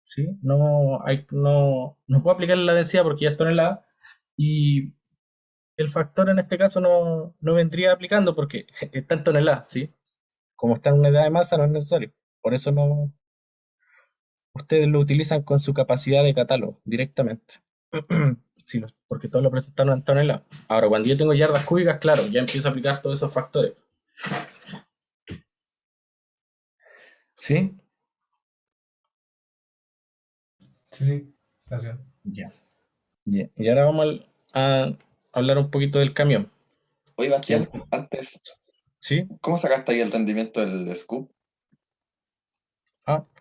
¿Sí? No puedo aplicar la densidad porque ya es tonelada. Y el factor en este caso no vendría aplicando porque está en toneladas, ¿sí? Como está en una unidad de masa, no es necesario. Por eso no, ustedes lo utilizan con su capacidad de catálogo directamente. Sí, porque todos lo presentaron en toneladas. Ahora, cuando yo tengo yardas cúbicas, claro, ya empiezo a aplicar todos esos factores. ¿Sí? Sí, sí, gracias. Ya. Ya. Y ahora a hablar un poquito del camión. Oye, que- Bastián, antes, ¿Sí? ¿cómo sacaste ahí el rendimiento del scoop?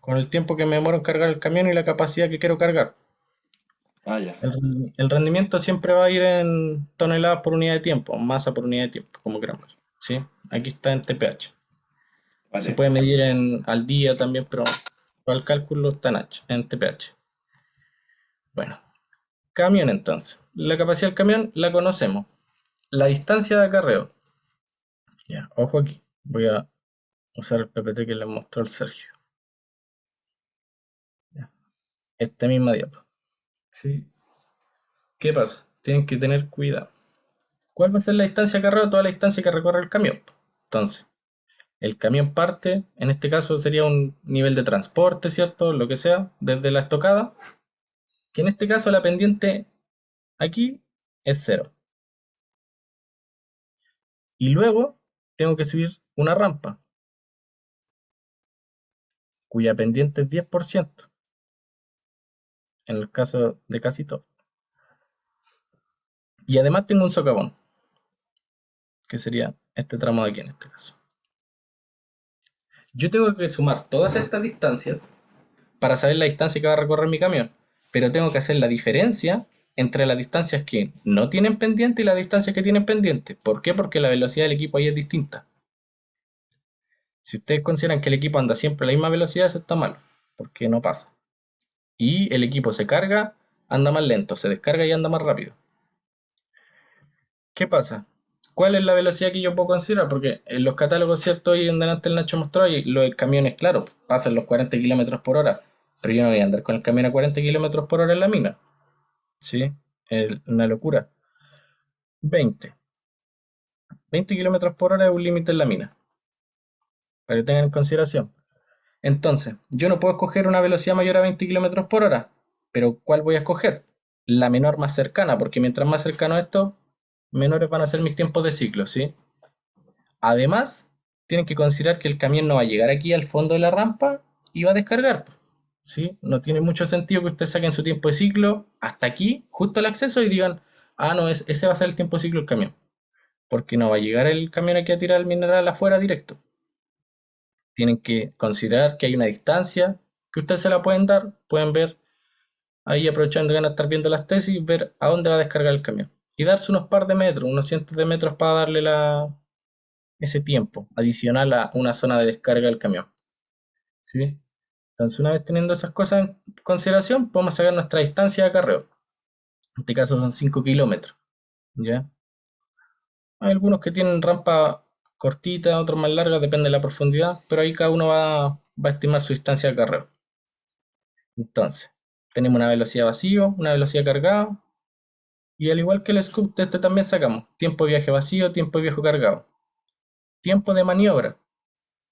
Con el tiempo que me demoro en cargar el camión y la capacidad que quiero cargar. Ah, ya, El rendimiento siempre va a ir en toneladas por unidad de tiempo, masa por unidad de tiempo, como queramos. ¿Sí? Aquí está en TPH. Se vale. puede medir al día también, pero para el cálculo está en TPH. Bueno, camión entonces. La capacidad del camión la conocemos. La distancia de acarreo. Ya, ojo aquí. Voy a usar el PPT que le mostró el Sergio. Ya, esta misma diapo. ¿Sí? ¿Qué pasa? Tienen que tener cuidado. ¿Cuál va a ser la distancia de acarreo? Toda la distancia que recorre el camión. Entonces, el camión parte, en este caso sería un nivel de transporte, ¿cierto? Lo que sea, desde la estocada, que en este caso la pendiente aquí es cero. Y luego tengo que subir una rampa, cuya pendiente es 10%, en el caso de casi todo. Y además tengo un socavón, que sería este tramo de aquí en este caso. Yo tengo que sumar todas estas distancias para saber la distancia que va a recorrer mi camión, pero tengo que hacer la diferencia entre las distancias que no tienen pendiente y las distancias que tienen pendiente. ¿Por qué? Porque la velocidad del equipo ahí es distinta. Si ustedes consideran que el equipo anda siempre a la misma velocidad, eso está mal, porque no pasa. Y el equipo se carga, anda más lento, se descarga y anda más rápido. ¿Qué pasa? ¿Cuál es la velocidad que yo puedo considerar? Porque en los catálogos, ¿cierto? Y en delante el Nacho mostró, y los camiones, claro, pasan los 40 kilómetros por hora, pero yo no voy a andar con el camión a 40 kilómetros por hora en la mina. ¿Sí? Es una locura. 20 kilómetros por hora es un límite en la mina, para que tengan en consideración. Entonces, yo no puedo escoger una velocidad mayor a 20 kilómetros por hora, pero ¿cuál voy a escoger? La menor más cercana, porque mientras más cercano a esto, menores van a ser mis tiempos de ciclo, ¿sí? Además, tienen que considerar que el camión no va a llegar aquí al fondo de la rampa y va a descargar, ¿sí? No tiene mucho sentido que ustedes saquen su tiempo de ciclo hasta aquí, justo al acceso, y digan, ah, no, ese va a ser el tiempo de ciclo del camión, porque no va a llegar el camión aquí a tirar el mineral afuera directo. Tienen que considerar que hay una distancia que ustedes se la pueden dar, pueden ver ahí aprovechando que van a estar viendo las tesis, ver a dónde va a descargar el camión. Y darse unos par de metros, unos cientos de metros para darle ese tiempo adicional a una zona de descarga del camión. ¿Sí? Entonces, una vez teniendo esas cosas en consideración, podemos sacar nuestra distancia de acarreo. En este caso son 5 kilómetros. ¿Ya? Hay algunos que tienen rampa cortita, otros más largas, depende de la profundidad, pero ahí cada uno va a estimar su distancia de acarreo. Entonces, tenemos una velocidad vacío, una velocidad cargado, y al igual que el scoop, de este también sacamos tiempo de viaje vacío, tiempo de viaje cargado. Tiempo de maniobra.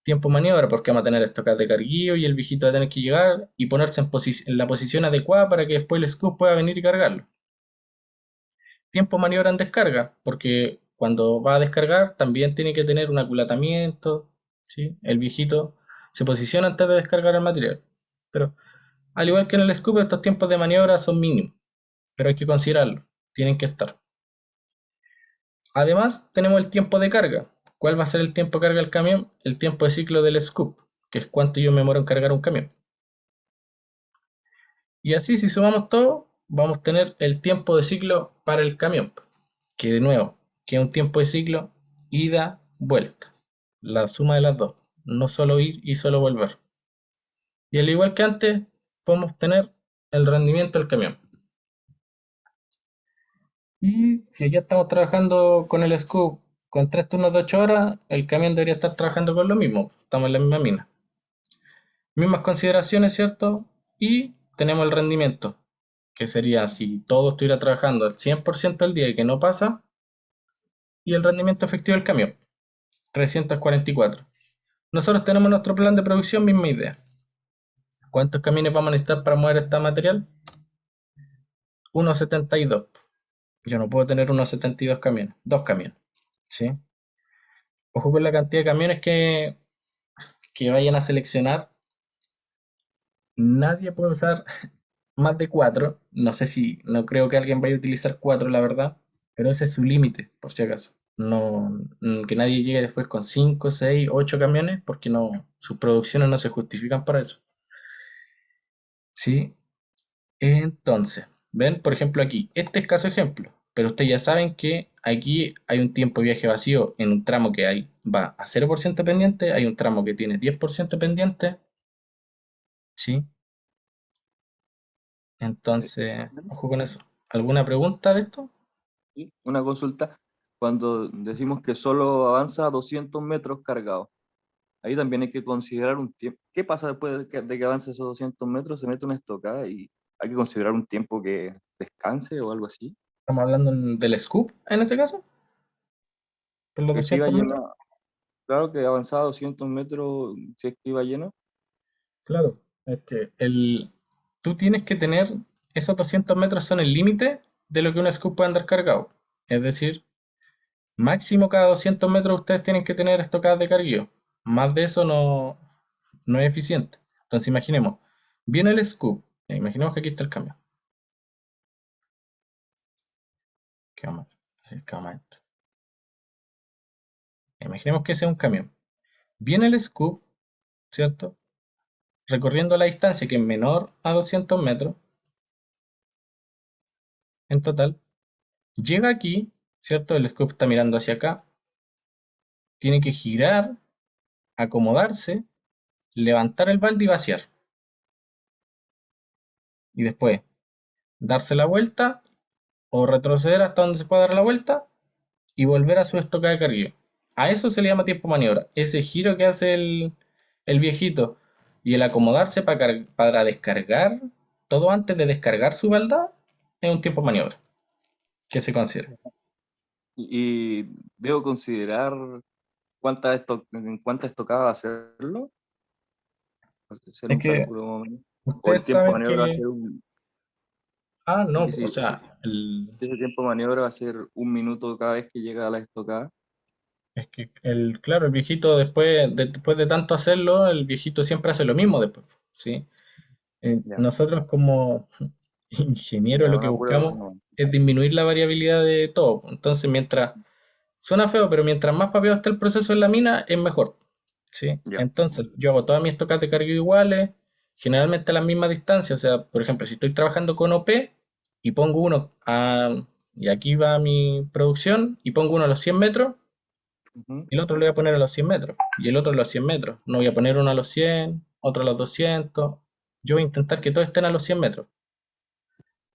Tiempo de maniobra porque vamos a tener estocas de carguillo y el viejito va a tener que llegar y ponerse en la posición adecuada para que después el scoop pueda venir y cargarlo. Tiempo de maniobra en descarga, porque cuando va a descargar también tiene que tener un aculatamiento, ¿sí? El viejito se posiciona antes de descargar el material. Pero al igual que en el scoop, estos tiempos de maniobra son mínimos, pero hay que considerarlo, tienen que estar. Además, tenemos el tiempo de carga. ¿Cuál va a ser el tiempo de carga del camión? El tiempo de ciclo del scoop, que es cuánto yo me demoro en cargar un camión. Y así, si sumamos todo, vamos a tener el tiempo de ciclo para el camión, que de nuevo, que es un tiempo de ciclo ida, vuelta. La suma de las dos, no solo ir y solo volver. Y al igual que antes, podemos tener el rendimiento del camión. Y si ya estamos trabajando con el scoop con 3 turnos de 8 horas, el camión debería estar trabajando con lo mismo. Estamos en la misma mina. Mismas consideraciones, ¿cierto? Y tenemos el rendimiento, que sería si todo estuviera trabajando al 100% del día y que no pasa, y el rendimiento efectivo del camión, 344. Nosotros tenemos nuestro plan de producción, misma idea. ¿Cuántos camiones vamos a necesitar para mover este material? 1,72. Yo no puedo tener 1,72 camiones, 2 camiones. ¿Sí? Ojo con la cantidad de camiones que vayan a seleccionar. Nadie puede usar más de 4. No sé si, no creo que alguien vaya a utilizar 4, la verdad. Pero ese es su límite, por si acaso. No, que nadie llegue después con 5, 6, 8 camiones, porque no, sus producciones no se justifican para eso. ¿Sí? Entonces, ven, por ejemplo aquí, este es caso ejemplo, pero ustedes ya saben que aquí hay un tiempo de viaje vacío en un tramo que va a 0% pendiente, hay un tramo que tiene 10% pendiente, ¿sí? Entonces, ojo con eso. ¿Alguna pregunta de esto? Sí, una consulta. Cuando decimos que solo avanza a 200 metros cargado, ahí también hay que considerar un tiempo. ¿Qué pasa después de que avance esos 200 metros? Se mete una estocada y hay que considerar un tiempo que descanse o algo así. Estamos hablando del scoop en ese caso, por los Que si iba 200 metros. lleno, claro que avanzaba 200 metros, si es que iba lleno. Claro, es que tú tienes que tener, esos 200 metros son el límite de lo que un scoop puede andar cargado. Es decir, máximo cada 200 metros ustedes tienen que tener estocadas de carguillo. Más de eso no es eficiente. Entonces imaginemos, viene el scoop, imaginemos que aquí está el camión. acercamiento. Imaginemos que ese es un camión. Viene el scoop, ¿cierto? Recorriendo la distancia que es menor a 200 metros en total. Llega aquí, ¿cierto? El scoop está mirando hacia acá. Tiene que girar, acomodarse, levantar el balde y vaciar. Y después darse la vuelta o retroceder hasta donde se pueda dar la vuelta y volver a su estocada de carguillo. A eso se le llama tiempo maniobra. Ese giro que hace el viejito y el acomodarse para descargar, todo antes de descargar su balda, es un tiempo maniobra que se considera. Y debo considerar en cuántas estocadas hacerlo. Hacer Es un que cálculo más o menos. O el ustedes tiempo de saben maniobra va a que... ser un. Ah, no, Y o si sea, ese tiempo de maniobra va a ser 1 minuto cada vez que llega a la estocada. es que claro, el viejito después de tanto hacerlo, el viejito siempre hace lo mismo después, ¿sí? Ya, Nosotros como ingenieros ya lo que una prueba. buscamos No. es disminuir la variabilidad de todo. Entonces, suena feo, pero mientras más papeado esté el proceso en la mina, es mejor, ¿sí? Ya. Entonces, yo hago todas mis tocadas de carga iguales, generalmente a la misma distancia. O sea, por ejemplo, si estoy trabajando con OP y pongo y aquí va mi producción, y pongo uno a los 100 metros, Ujú. el otro lo voy a poner a los 100 metros, y el otro a los 100 metros. No voy a poner uno a los 100, otro a los 200. Yo voy a intentar que todos estén a los 100 metros.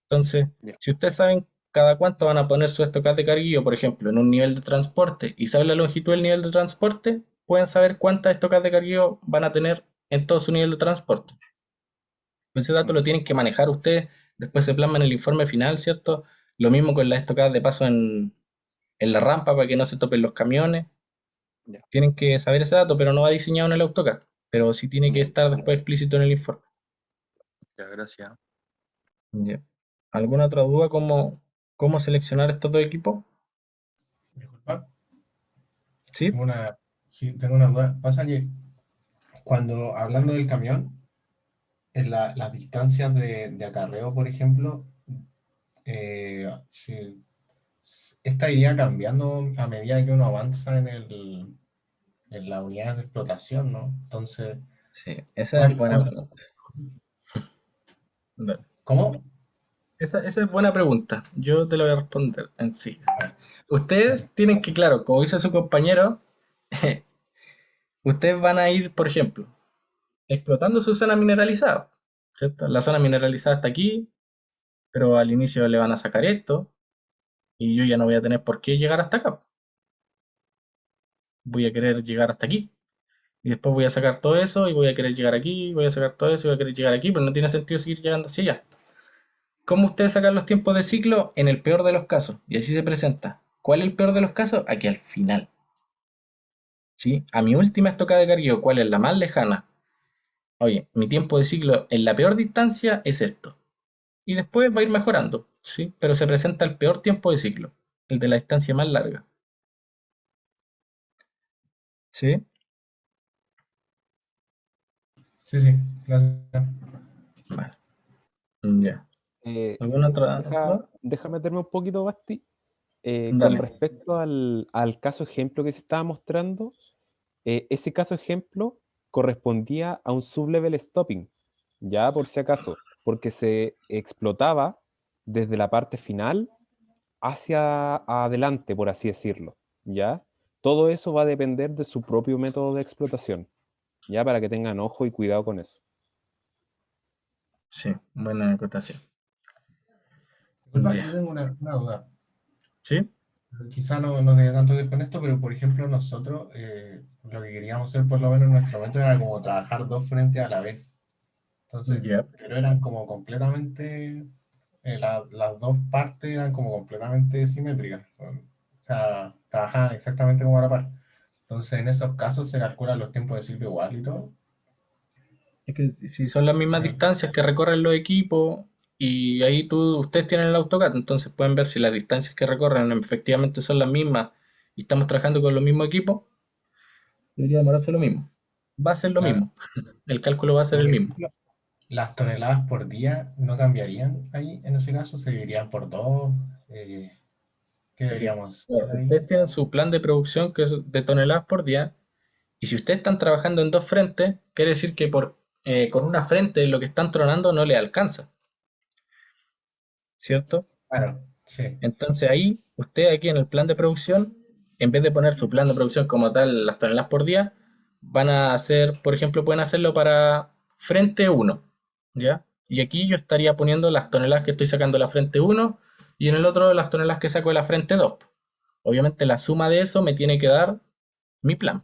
Entonces, Ya. si ustedes saben cada cuánto van a poner su estocada de carguillo, por ejemplo, en un nivel de transporte, y saben la longitud del nivel de transporte, pueden saber cuántas estocadas de carguillo van a tener en todo su nivel de transporte. Ese dato lo tienen que manejar ustedes, después se plasma en el informe final, ¿cierto? Lo mismo con las estocadas de paso en la rampa para que no se topen los camiones. Ya. Tienen que saber ese dato, pero no va diseñado en el AutoCAD, pero sí tiene que Ya. estar después explícito en el informe. Ya, gracias. Ya. ¿Alguna otra duda cómo seleccionar estos dos equipos? Disculpa, Sí, sí, tengo una duda. Pasa que cuando hablando del camión, en las distancias de acarreo, por ejemplo, esta iría cambiando a medida que uno avanza en la unidad de explotación, ¿no? Entonces, sí, esa es ¿cuál, buena cuál- pregunta. Dale. ¿cómo? Esa es buena pregunta. Yo te lo voy a responder en sí. Ah, Ustedes tienen que, claro, como dice su compañero, ustedes van a ir, por ejemplo, explotando su zona mineralizada, ¿cierto? La zona mineralizada está aquí, pero al inicio le van a sacar esto y yo ya no voy a tener por qué llegar hasta acá. Voy a querer llegar hasta aquí. Y después voy a sacar todo eso y voy a querer llegar aquí, voy a sacar todo eso y voy a querer llegar aquí, pero no tiene sentido seguir llegando hacia allá. ¿Cómo ustedes sacan los tiempos de ciclo? En el peor de los casos. Y así se presenta. ¿Cuál es el peor de los casos? Aquí al final. ¿Sí? A mi última estocada de carguillo, ¿cuál es la más lejana? Oye, mi tiempo de ciclo en la peor distancia es esto. Y después va a ir mejorando, ¿sí? Pero se presenta el peor tiempo de ciclo, el de la distancia más larga. ¿Sí? sí, sí, gracias. Vale. Ya. Eh, ¿Alguna otra deja, duda? deja meterme un poquito, Basti. Con Dale. respecto al caso ejemplo que se estaba mostrando, ese caso ejemplo correspondía a un sublevel stopping, ya por si acaso, porque se explotaba desde la parte final hacia adelante, por así decirlo, ¿ya? Todo eso va a depender de su propio método de explotación, ¿ya? Para que tengan ojo y cuidado con eso. Sí, buena acotación. Disculpa, Ya. yo tengo una duda. ¿Sí? Quizá no tenga tanto que ver con esto, pero por ejemplo nosotros lo que queríamos hacer por lo menos en nuestro momento era como trabajar dos frentes a la vez. Entonces, Ya. pero eran como completamente, las dos partes eran como completamente simétricas. O sea, trabajaban exactamente como a la par. Entonces, en esos casos se calculan los tiempos de ciclo igual y todo. Es que si son las mismas distancias que recorren los equipos y ahí ustedes tienen el AutoCAD, entonces pueden ver si las distancias que recorren efectivamente son las mismas y estamos trabajando con los mismos equipos, debería demorarse lo mismo. Va a ser lo Claro. mismo. El cálculo va a ser Por el mismo. ejemplo, las toneladas por día no cambiarían ahí, en ese caso, se dividirían por dos. ¿Qué deberíamos Claro, hacer ahí? ustedes tienen su plan de producción que es de toneladas por día, y si ustedes están trabajando en dos frentes, quiere decir que con una frente lo que están tronando no le alcanza, ¿cierto? Claro, sí. Entonces ahí, usted aquí en el plan de producción, en vez de poner su plan de producción como tal, las toneladas por día, van a hacer, por ejemplo, pueden hacerlo para frente uno, ¿ya? Y aquí yo estaría poniendo las toneladas que estoy sacando de la frente uno y en el otro las toneladas que saco de la frente 2. Obviamente la suma de eso me tiene que dar mi plan.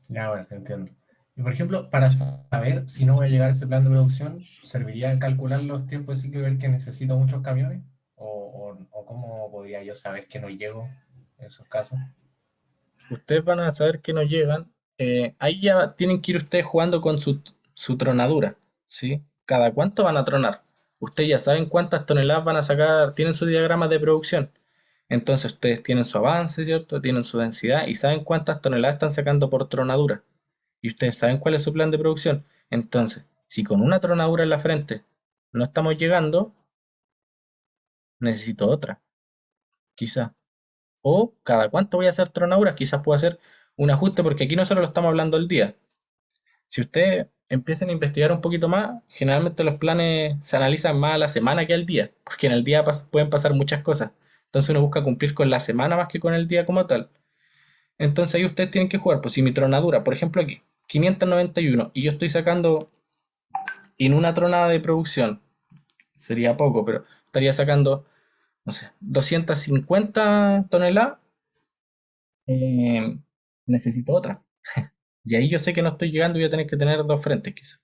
Ya, bueno, entiendo. Y por ejemplo, para saber si no voy a llegar a ese plan de producción, ¿serviría calcular los tiempos de ciclo y ver que necesito muchos camiones? ¿O cómo podría yo saber que no llego en esos casos? Ustedes van a saber que no llegan. Ahí ya tienen que ir ustedes jugando con su tronadura, ¿sí? ¿Cada cuánto van a tronar? Ustedes ya saben cuántas toneladas van a sacar, tienen su diagrama de producción. Entonces ustedes tienen su avance, ¿cierto? Tienen su densidad y saben cuántas toneladas están sacando por tronadura. Y ustedes saben cuál es su plan de producción. Entonces, si con una tronadura en la frente no estamos llegando, necesito otra, quizá. O cada cuánto voy a hacer tronaduras, quizás puedo hacer un ajuste porque aquí nosotros lo estamos hablando al día. Si ustedes empiezan a investigar un poquito más, generalmente los planes se analizan más a la semana que al día, porque en el día pueden pasar muchas cosas. Entonces uno busca cumplir con la semana más que con el día como tal. Entonces ahí ustedes tienen que jugar, pues si mi tronadura, por ejemplo aquí, 591, y yo estoy sacando en una tronada de producción, sería poco, pero estaría sacando, no sé, 250 toneladas, eh, necesito otra. Y ahí yo sé que no estoy llegando y voy a tener que tener dos frentes quizás.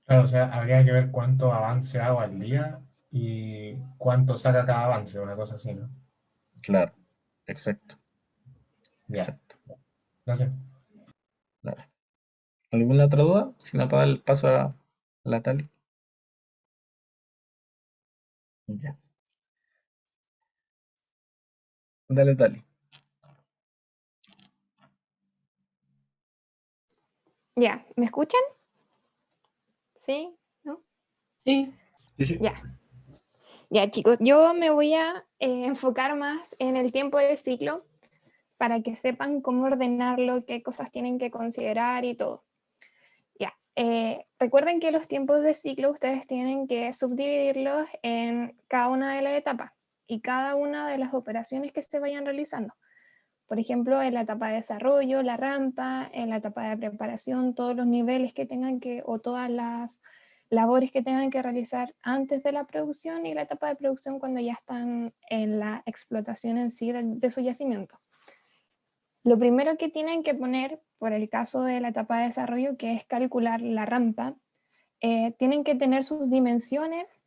Claro, o sea, habría que ver cuánto avance hago al día y cuánto saca cada avance, una cosa así, ¿no? Claro, exacto, Ya, exacto. gracias. Claro. ¿Alguna otra duda? Si no, para dar el paso a la Tali. Ya. Dale, Tali. Ya, ¿me escuchan? ¿Sí? ¿No? Sí. Ya. Ya, chicos, yo me voy a enfocar más en el tiempo de ciclo para que sepan cómo ordenarlo, qué cosas tienen que considerar y todo. Ya, recuerden que los tiempos de ciclo ustedes tienen que subdividirlos en cada una de las etapas y cada una de las operaciones que se vayan realizando. Por ejemplo, en la etapa de desarrollo, la rampa, en la etapa de preparación, todos los niveles que tengan que, o todas las labores que tengan que realizar antes de la producción y la etapa de producción cuando ya están en la explotación en sí de su yacimiento. Lo primero que tienen que poner, por el caso de la etapa de desarrollo, que es calcular la rampa, tienen que tener sus dimensiones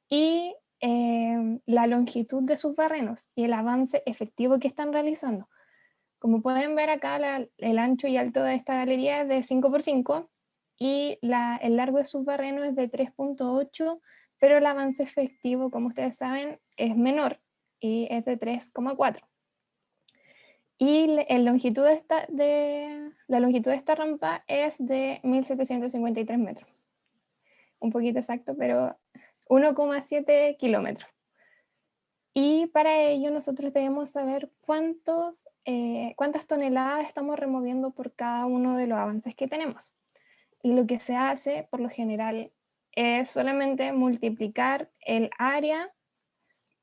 y la longitud de sus barrenos y el avance efectivo que están realizando. Como pueden ver acá, el ancho y alto de esta galería es de 5x5 y el largo de sus barrenos es de 3.8, pero el avance efectivo, como ustedes saben, es menor y es de 3,4. Y la longitud de esta rampa es de 1753 metros. Un poquito exacto, pero 1,7 kilómetros. Y para ello nosotros debemos saber cuántas toneladas estamos removiendo por cada uno de los avances que tenemos. Y lo que se hace, por lo general, es solamente multiplicar el área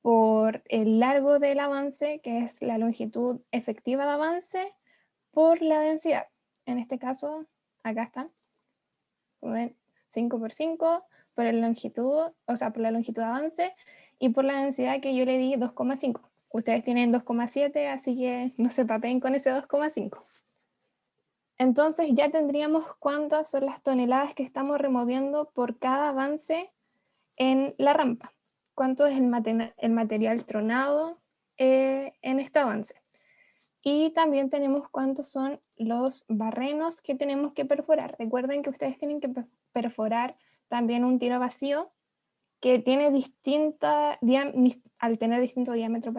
por el largo del avance, que es la longitud efectiva de avance, por la densidad. En este caso, acá está, 5 por 5, por la longitud, o sea, por la longitud de avance, y por la densidad que yo le di 2,5. Ustedes tienen 2,7, así que no se papeen con ese 2,5. Entonces ya tendríamos cuántas son las toneladas que estamos removiendo por cada avance en la rampa. Cuánto es el material tronado en este avance. Y también tenemos cuántos son los barrenos que tenemos que perforar. Recuerden que ustedes tienen que perforar también un tiro vacío que tiene al tener distinto diámetro,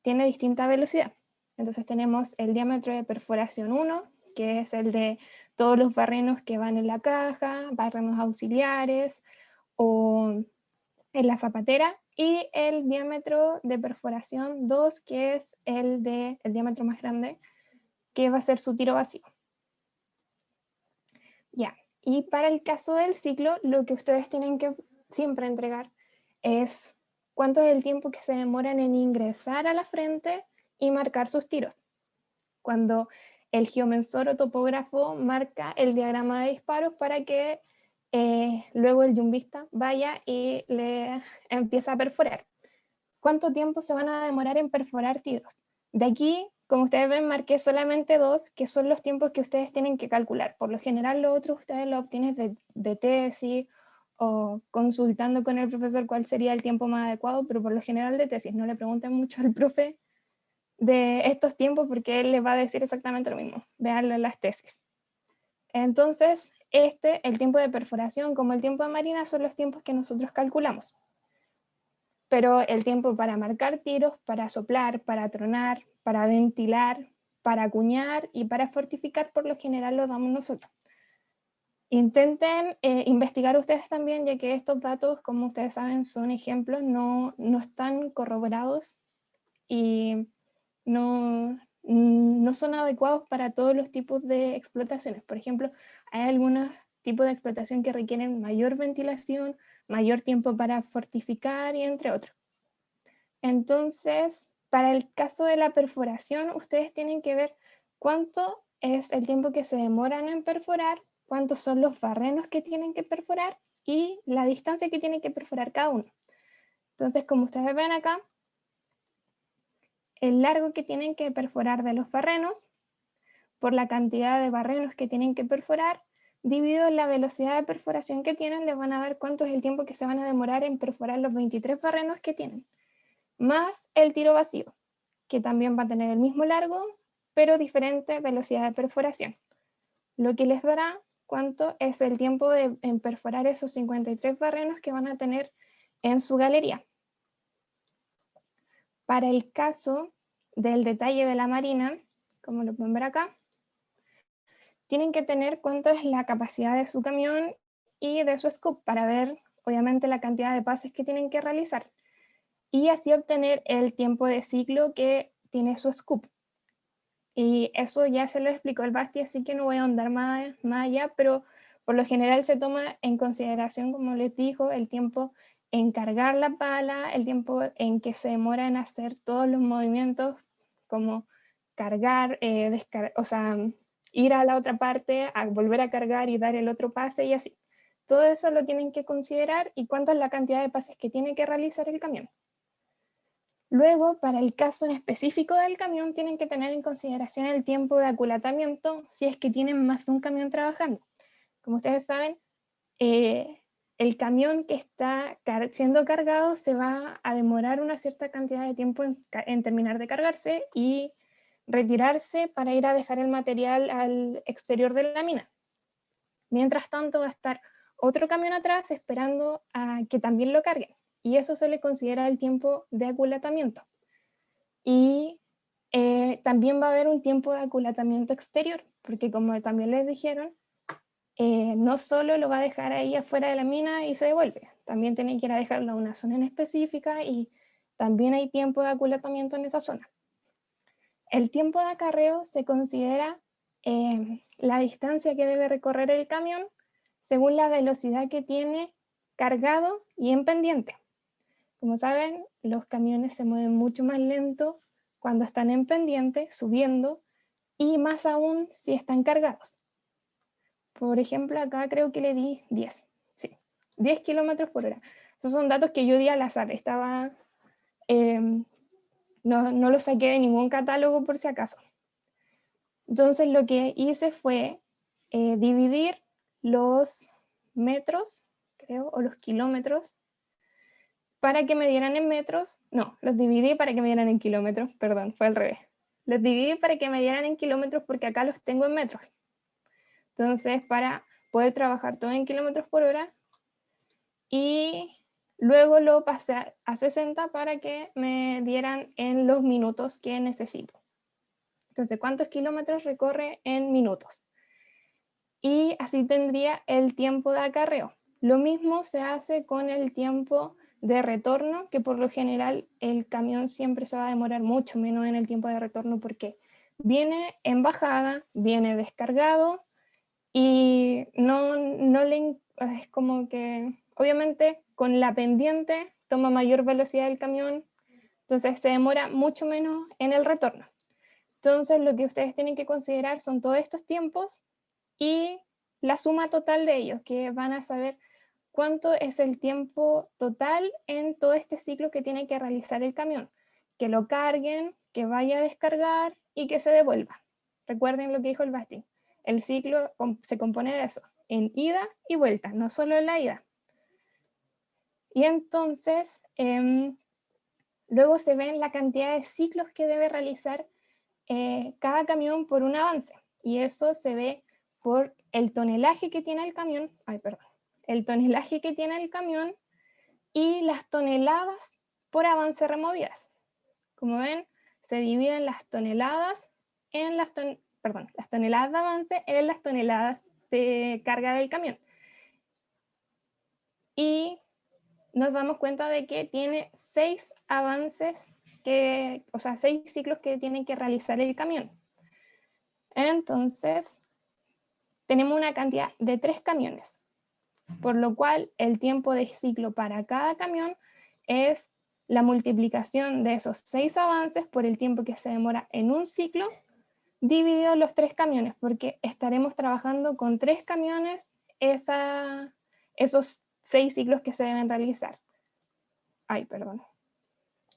tiene distinta velocidad. Entonces tenemos el diámetro de perforación 1, que es el de todos los barrenos que van en la caja, barrenos auxiliares o en la zapatera, y el diámetro de perforación 2, que es el diámetro más grande, que va a ser su tiro vacío. Ya, y para el caso del ciclo, lo que ustedes tienen que siempre entregar es cuánto es el tiempo que se demoran en ingresar a la frente y marcar sus tiros. Cuando el geomensor o topógrafo marca el diagrama de disparos para que luego el yumbista vaya y le empieza a perforar. ¿Cuánto tiempo se van a demorar en perforar tiros? De aquí, como ustedes ven, marqué solamente 2, que son los tiempos que ustedes tienen que calcular. Por lo general, lo otro ustedes lo obtienen de tesis o consultando con el profesor cuál sería el tiempo más adecuado, pero por lo general de tesis. No le pregunten mucho al profe de estos tiempos porque él les va a decir exactamente lo mismo. Véanlo en las tesis. Entonces, el tiempo de perforación como el tiempo de marina son los tiempos que nosotros calculamos. Pero el tiempo para marcar tiros, para soplar, para tronar, para ventilar, para acuñar y para fortificar, por lo general lo damos nosotros. Intenten investigar ustedes también, ya que estos datos, como ustedes saben, son ejemplos, no están corroborados y no son adecuados para todos los tipos de explotaciones. Por ejemplo, hay algunos tipos de explotación que requieren mayor ventilación, mayor tiempo para fortificar y entre otros. Entonces, para el caso de la perforación, ustedes tienen que ver cuánto es el tiempo que se demoran en perforar, cuántos son los barrenos que tienen que perforar y la distancia que tienen que perforar cada uno. Entonces, como ustedes ven acá, el largo que tienen que perforar de los barrenos por la cantidad de barrenos que tienen que perforar, dividido en la velocidad de perforación que tienen, les van a dar cuánto es el tiempo que se van a demorar en perforar los 23 barrenos que tienen, más el tiro vacío, que también va a tener el mismo largo, pero diferente velocidad de perforación, lo que les dará cuánto es el tiempo en perforar esos 53 barrenos que van a tener en su galería. Para el caso del detalle de la marina, como lo pueden ver acá, tienen que tener cuánto es la capacidad de su camión y de su scoop para ver, obviamente, la cantidad de pases que tienen que realizar y así obtener el tiempo de ciclo que tiene su scoop. Y eso ya se lo explicó el Basti, así que no voy a ahondar más allá, pero por lo general se toma en consideración, como les digo, el tiempo en cargar la pala, el tiempo en que se demora en hacer todos los movimientos, como cargar, o sea, ir a la otra parte, a volver a cargar y dar el otro pase y así. Todo eso lo tienen que considerar y cuánto es la cantidad de pases que tiene que realizar el camión. Luego, para el caso en específico del camión, tienen que tener en consideración el tiempo de aculatamiento si es que tienen más de un camión trabajando. Como ustedes saben, el camión que está siendo cargado se va a demorar una cierta cantidad de tiempo en terminar de cargarse y retirarse para ir a dejar el material al exterior de la mina. Mientras tanto va a estar otro camión atrás esperando a que también lo carguen. Y eso se le considera el tiempo de aculatamiento. Y también va a haber un tiempo de aculatamiento exterior, porque como también les dijeron, no solo lo va a dejar ahí afuera de la mina y se devuelve, también tiene que ir a dejarlo a una zona en específica y también hay tiempo de aculatamiento en esa zona. El tiempo de acarreo se considera la distancia que debe recorrer el camión según la velocidad que tiene cargado y en pendiente. Como saben, los camiones se mueven mucho más lento cuando están en pendiente, subiendo, y más aún si están cargados. Por ejemplo, acá creo que le di 10, sí, 10 kilómetros por hora. Esos son datos que yo di al azar, no los saqué de ningún catálogo por si acaso. Entonces lo que hice fue dividir los metros, creo, o los kilómetros, para que me dieran en metros, no, los dividí para que me dieran en kilómetros, perdón, fue al revés. Los dividí para que me dieran en kilómetros porque acá los tengo en metros. Entonces, para poder trabajar todo en kilómetros por hora, y luego lo pasé a 60 para que me dieran en los minutos que necesito. Entonces, ¿cuántos kilómetros recorre en minutos? Y así tendría el tiempo de acarreo. Lo mismo se hace con el tiempo de retorno, que por lo general el camión siempre se va a demorar mucho menos en el tiempo de retorno porque viene en bajada, viene descargado y es como que obviamente con la pendiente toma mayor velocidad el camión, entonces se demora mucho menos en el retorno. Entonces lo que ustedes tienen que considerar son todos estos tiempos y la suma total de ellos, que van a saber cuánto es el tiempo total en todo este ciclo que tiene que realizar el camión. Que lo carguen, que vaya a descargar y que se devuelva. Recuerden lo que dijo el Basti. El ciclo se compone de eso, en ida y vuelta, no solo en la ida. Y entonces, luego se ven la cantidad de ciclos que debe realizar cada camión por un avance. Y eso se ve por el tonelaje que tiene el camión, el tonelaje que tiene el camión y las toneladas por avance removidas. Como ven, se dividen las toneladas en las toneladas de avance en las toneladas de carga del camión. Y nos damos cuenta de que tiene 6 avances, 6 ciclos que tienen que realizar el camión. Entonces, tenemos una cantidad de 3 camiones, por lo cual el tiempo de ciclo para cada camión es la multiplicación de esos 6 avances por el tiempo que se demora en un ciclo, dividido los 3 camiones, porque estaremos trabajando con 3 camiones esos 6 ciclos que se deben realizar.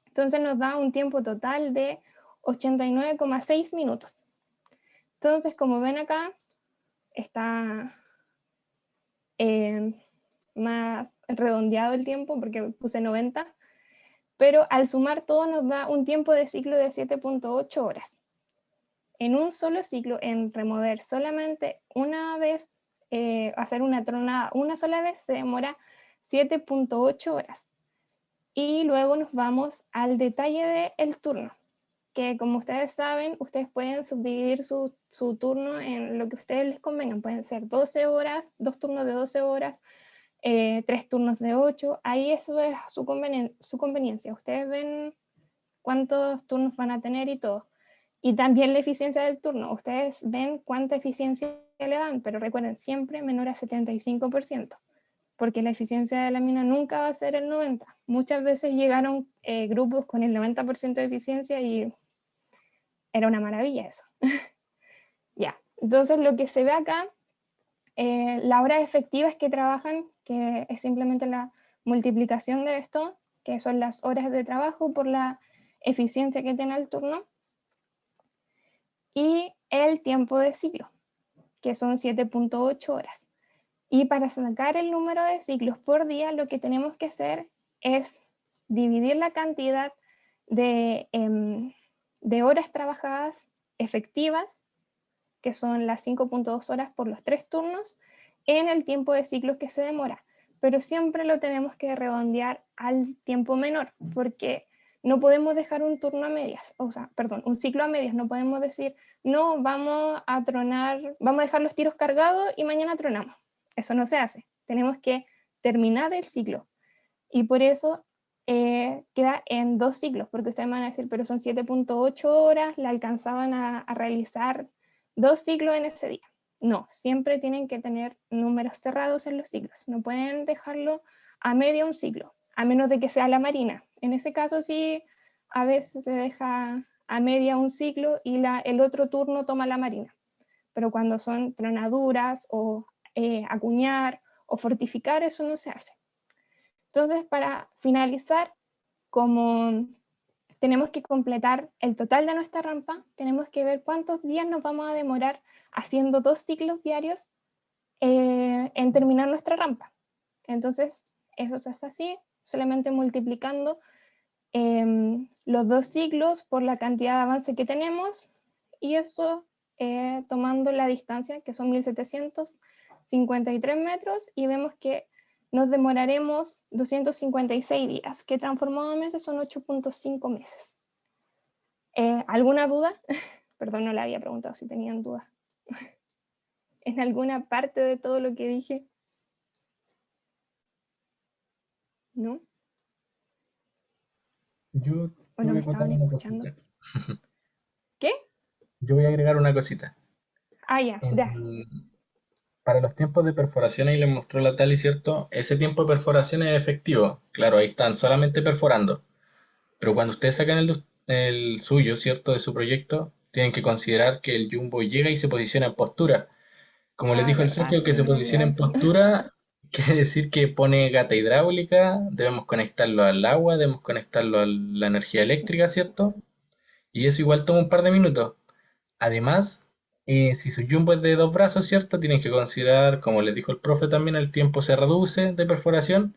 Entonces nos da un tiempo total de 89,6 minutos. Entonces, como ven acá, está más redondeado el tiempo porque puse 90, pero al sumar todo nos da un tiempo de ciclo de 7.8 horas. En un solo ciclo, en remover solamente una vez, hacer una tronada una sola vez, se demora 7.8 horas. Y luego nos vamos al detalle del turno, que como ustedes saben, ustedes pueden subdividir su turno en lo que a ustedes les convengan. Pueden ser 12 horas, 2 turnos de 12 horas, 3 turnos de 8. Ahí eso es su conveniencia. Ustedes ven cuántos turnos van a tener y todo. Y también la eficiencia del turno. Ustedes ven cuánta eficiencia le dan, pero recuerden, siempre menor a 75%. Porque la eficiencia de la mina nunca va a ser el 90%. Muchas veces llegaron grupos con el 90% de eficiencia y era una maravilla eso. Ya, entonces lo que se ve acá, las horas efectivas que trabajan, que es simplemente la multiplicación de esto, que son las horas de trabajo por la eficiencia que tiene el turno, y el tiempo de ciclo, que son 7.8 horas. Y para sacar el número de ciclos por día, lo que tenemos que hacer es dividir la cantidad de horas trabajadas efectivas, que son las 5.2 horas por los 3 turnos, en el tiempo de ciclos que se demora. Pero siempre lo tenemos que redondear al tiempo menor, porque no podemos dejar un turno a medias, un ciclo a medias. No podemos decir, no, vamos a tronar, vamos a dejar los tiros cargados y mañana tronamos. Eso no se hace. Tenemos que terminar el ciclo. Y por eso queda en 2 ciclos, porque ustedes me van a decir, pero son 7.8 horas, la alcanzaban a realizar 2 ciclos en ese día. No, siempre tienen que tener números cerrados en los ciclos. No pueden dejarlo a media un ciclo, a menos de que sea la marina. En ese caso sí, a veces se deja a media un ciclo y el otro turno toma la marina. Pero cuando son tronaduras o acuñar o fortificar, eso no se hace. Entonces, para finalizar, como tenemos que completar el total de nuestra rampa, tenemos que ver cuántos días nos vamos a demorar haciendo 2 ciclos diarios en terminar nuestra rampa. Entonces, eso se hace así, solamente multiplicando los 2 ciclos por la cantidad de avance que tenemos, y eso tomando la distancia, que son 1753 metros, y vemos que nos demoraremos 256 días, que transformado a meses son 8.5 meses. ¿Alguna duda? Perdón, no le había preguntado si tenían dudas. ¿En alguna parte de todo lo que dije? ¿No? Yo ¿O te no voy me a contar estaban una escuchando? cosita. ¿Qué? Yo voy a agregar una cosita. Ah, ya. Para los tiempos de perforación, ahí les mostró la Tali, ¿cierto? Ese tiempo de perforación es efectivo. Claro, ahí están solamente perforando. Pero cuando ustedes sacan el suyo, ¿cierto? De su proyecto, tienen que considerar que el jumbo llega y se posiciona en postura. Como les Ah, dijo el verdad, Sergio, que sí, se me posiciona olvidaba en eso. postura quiere decir que pone gata hidráulica, debemos conectarlo al agua, debemos conectarlo a la energía eléctrica, ¿cierto? Y eso igual toma un par de minutos. Además, si su jumbo es de 2 brazos, ¿cierto? Tienen que considerar, como les dijo el profe también, el tiempo se reduce de perforación.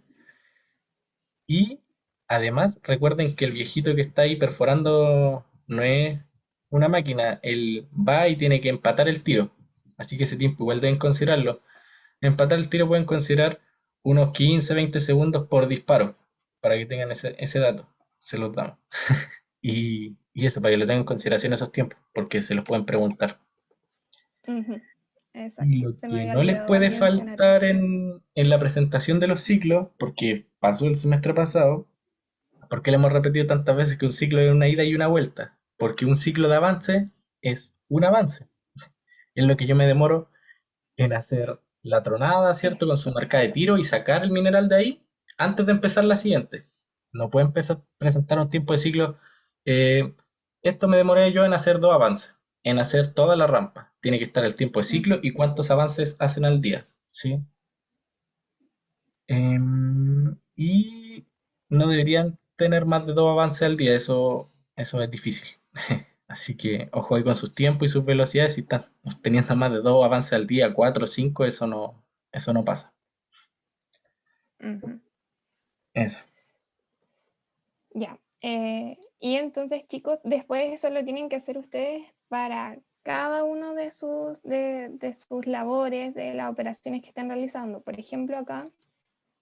Y además, recuerden que el viejito que está ahí perforando no es una máquina, él va y tiene que empatar el tiro. Así que ese tiempo igual deben considerarlo. Empatar el tiro pueden considerar unos 15, 20 segundos por disparo, para que tengan ese dato. Se los damos. Y eso, para que lo tengan en consideración esos tiempos, porque se los pueden preguntar. Ujú, Y exacto, lo se me que había no les olvidado puede mencionar eso. faltar en la presentación de los ciclos, porque pasó el semestre pasado, ¿por qué le hemos repetido tantas veces que un ciclo es una ida y una vuelta? Porque un ciclo de avance es un avance. Es lo que yo me demoro en hacer la tronada, ¿cierto? Con su marca de tiro y sacar el mineral de ahí antes de empezar la siguiente. No puede empezar presentar un tiempo de ciclo. eh, Esto me demoré yo en hacer 2 avances, en hacer toda la rampa. Tiene que estar el tiempo de ciclo Ujú, y cuántos avances hacen al día, ¿sí? Y no deberían tener más de 2 avances al día, eso es difícil. Así que ojo ahí con sus tiempos y sus velocidades. Si están teniendo más de 2 avances al día, 4 o 5, eso no pasa. ujú. Eso. Ya. Y entonces, chicos, después eso lo tienen que hacer ustedes para cada uno de sus labores, de las operaciones que están realizando. Por ejemplo, acá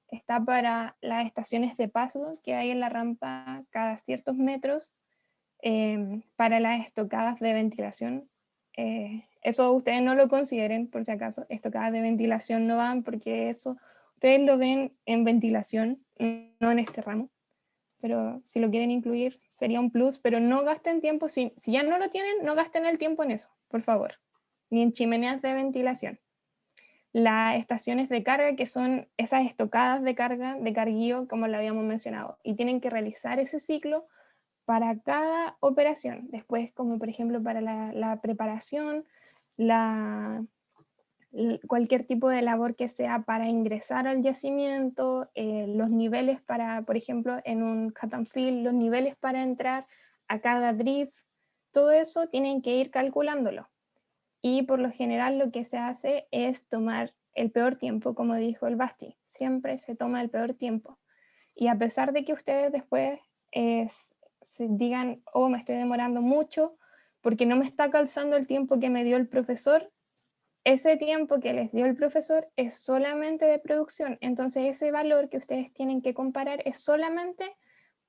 está para las estaciones de paso que hay en la rampa cada ciertos metros, para las estocadas de ventilación. Eso ustedes no lo consideren, por si acaso. Estocadas de ventilación no van porque eso ustedes lo ven en ventilación, no en este ramo. Pero si lo quieren incluir sería un plus, pero no gasten tiempo, si ya no lo tienen, no gasten el tiempo en eso, por favor, ni en chimeneas de ventilación. Las estaciones de carga, que son esas estocadas de carga, de carguío, como lo habíamos mencionado, y tienen que realizar ese ciclo para cada operación. Después, como por ejemplo para la preparación, la, cualquier tipo de labor que sea para ingresar al yacimiento, los niveles para, por ejemplo, en un cut and fill, los niveles para entrar a cada drift, todo eso tienen que ir calculándolo. Y por lo general lo que se hace es tomar el peor tiempo, como dijo el Basti, siempre se toma el peor tiempo. Y a pesar de que ustedes después se digan, oh, me estoy demorando mucho porque no me está calzando el tiempo que me dio el profesor, ese tiempo que les dio el profesor es solamente de producción. Entonces ese valor que ustedes tienen que comparar es solamente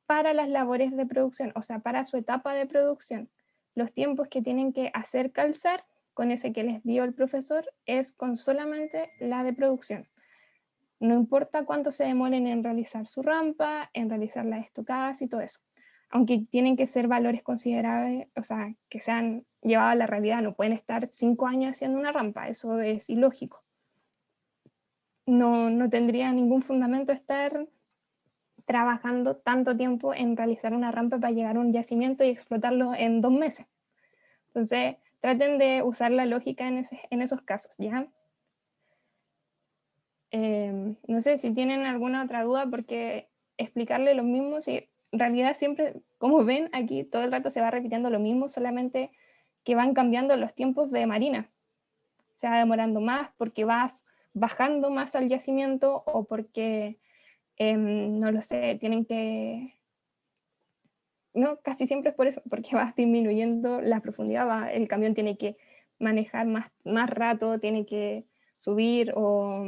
para las labores de producción, o sea, para su etapa de producción. Los tiempos que tienen que hacer calzar con ese que les dio el profesor es con solamente la de producción. No importa cuánto se demoren en realizar su rampa, en realizar las estocadas y todo eso. Aunque tienen que ser valores considerables, o sea, que sean llevados a la realidad, no pueden estar 5 años haciendo una rampa, eso es ilógico. No tendría ningún fundamento estar trabajando tanto tiempo en realizar una rampa para llegar a un yacimiento y explotarlo en 2 meses. Entonces, traten de usar la lógica en esos casos, ¿ya? No sé si tienen alguna otra duda, porque explicarle lo mismo, si en realidad siempre, como ven aquí, todo el rato se va repitiendo lo mismo, solamente que van cambiando los tiempos de marina. Se va demorando más porque vas bajando más al yacimiento o porque, no lo sé, tienen que... No, casi siempre es por eso, porque vas disminuyendo la profundidad, el camión tiene que manejar más rato, tiene que subir o,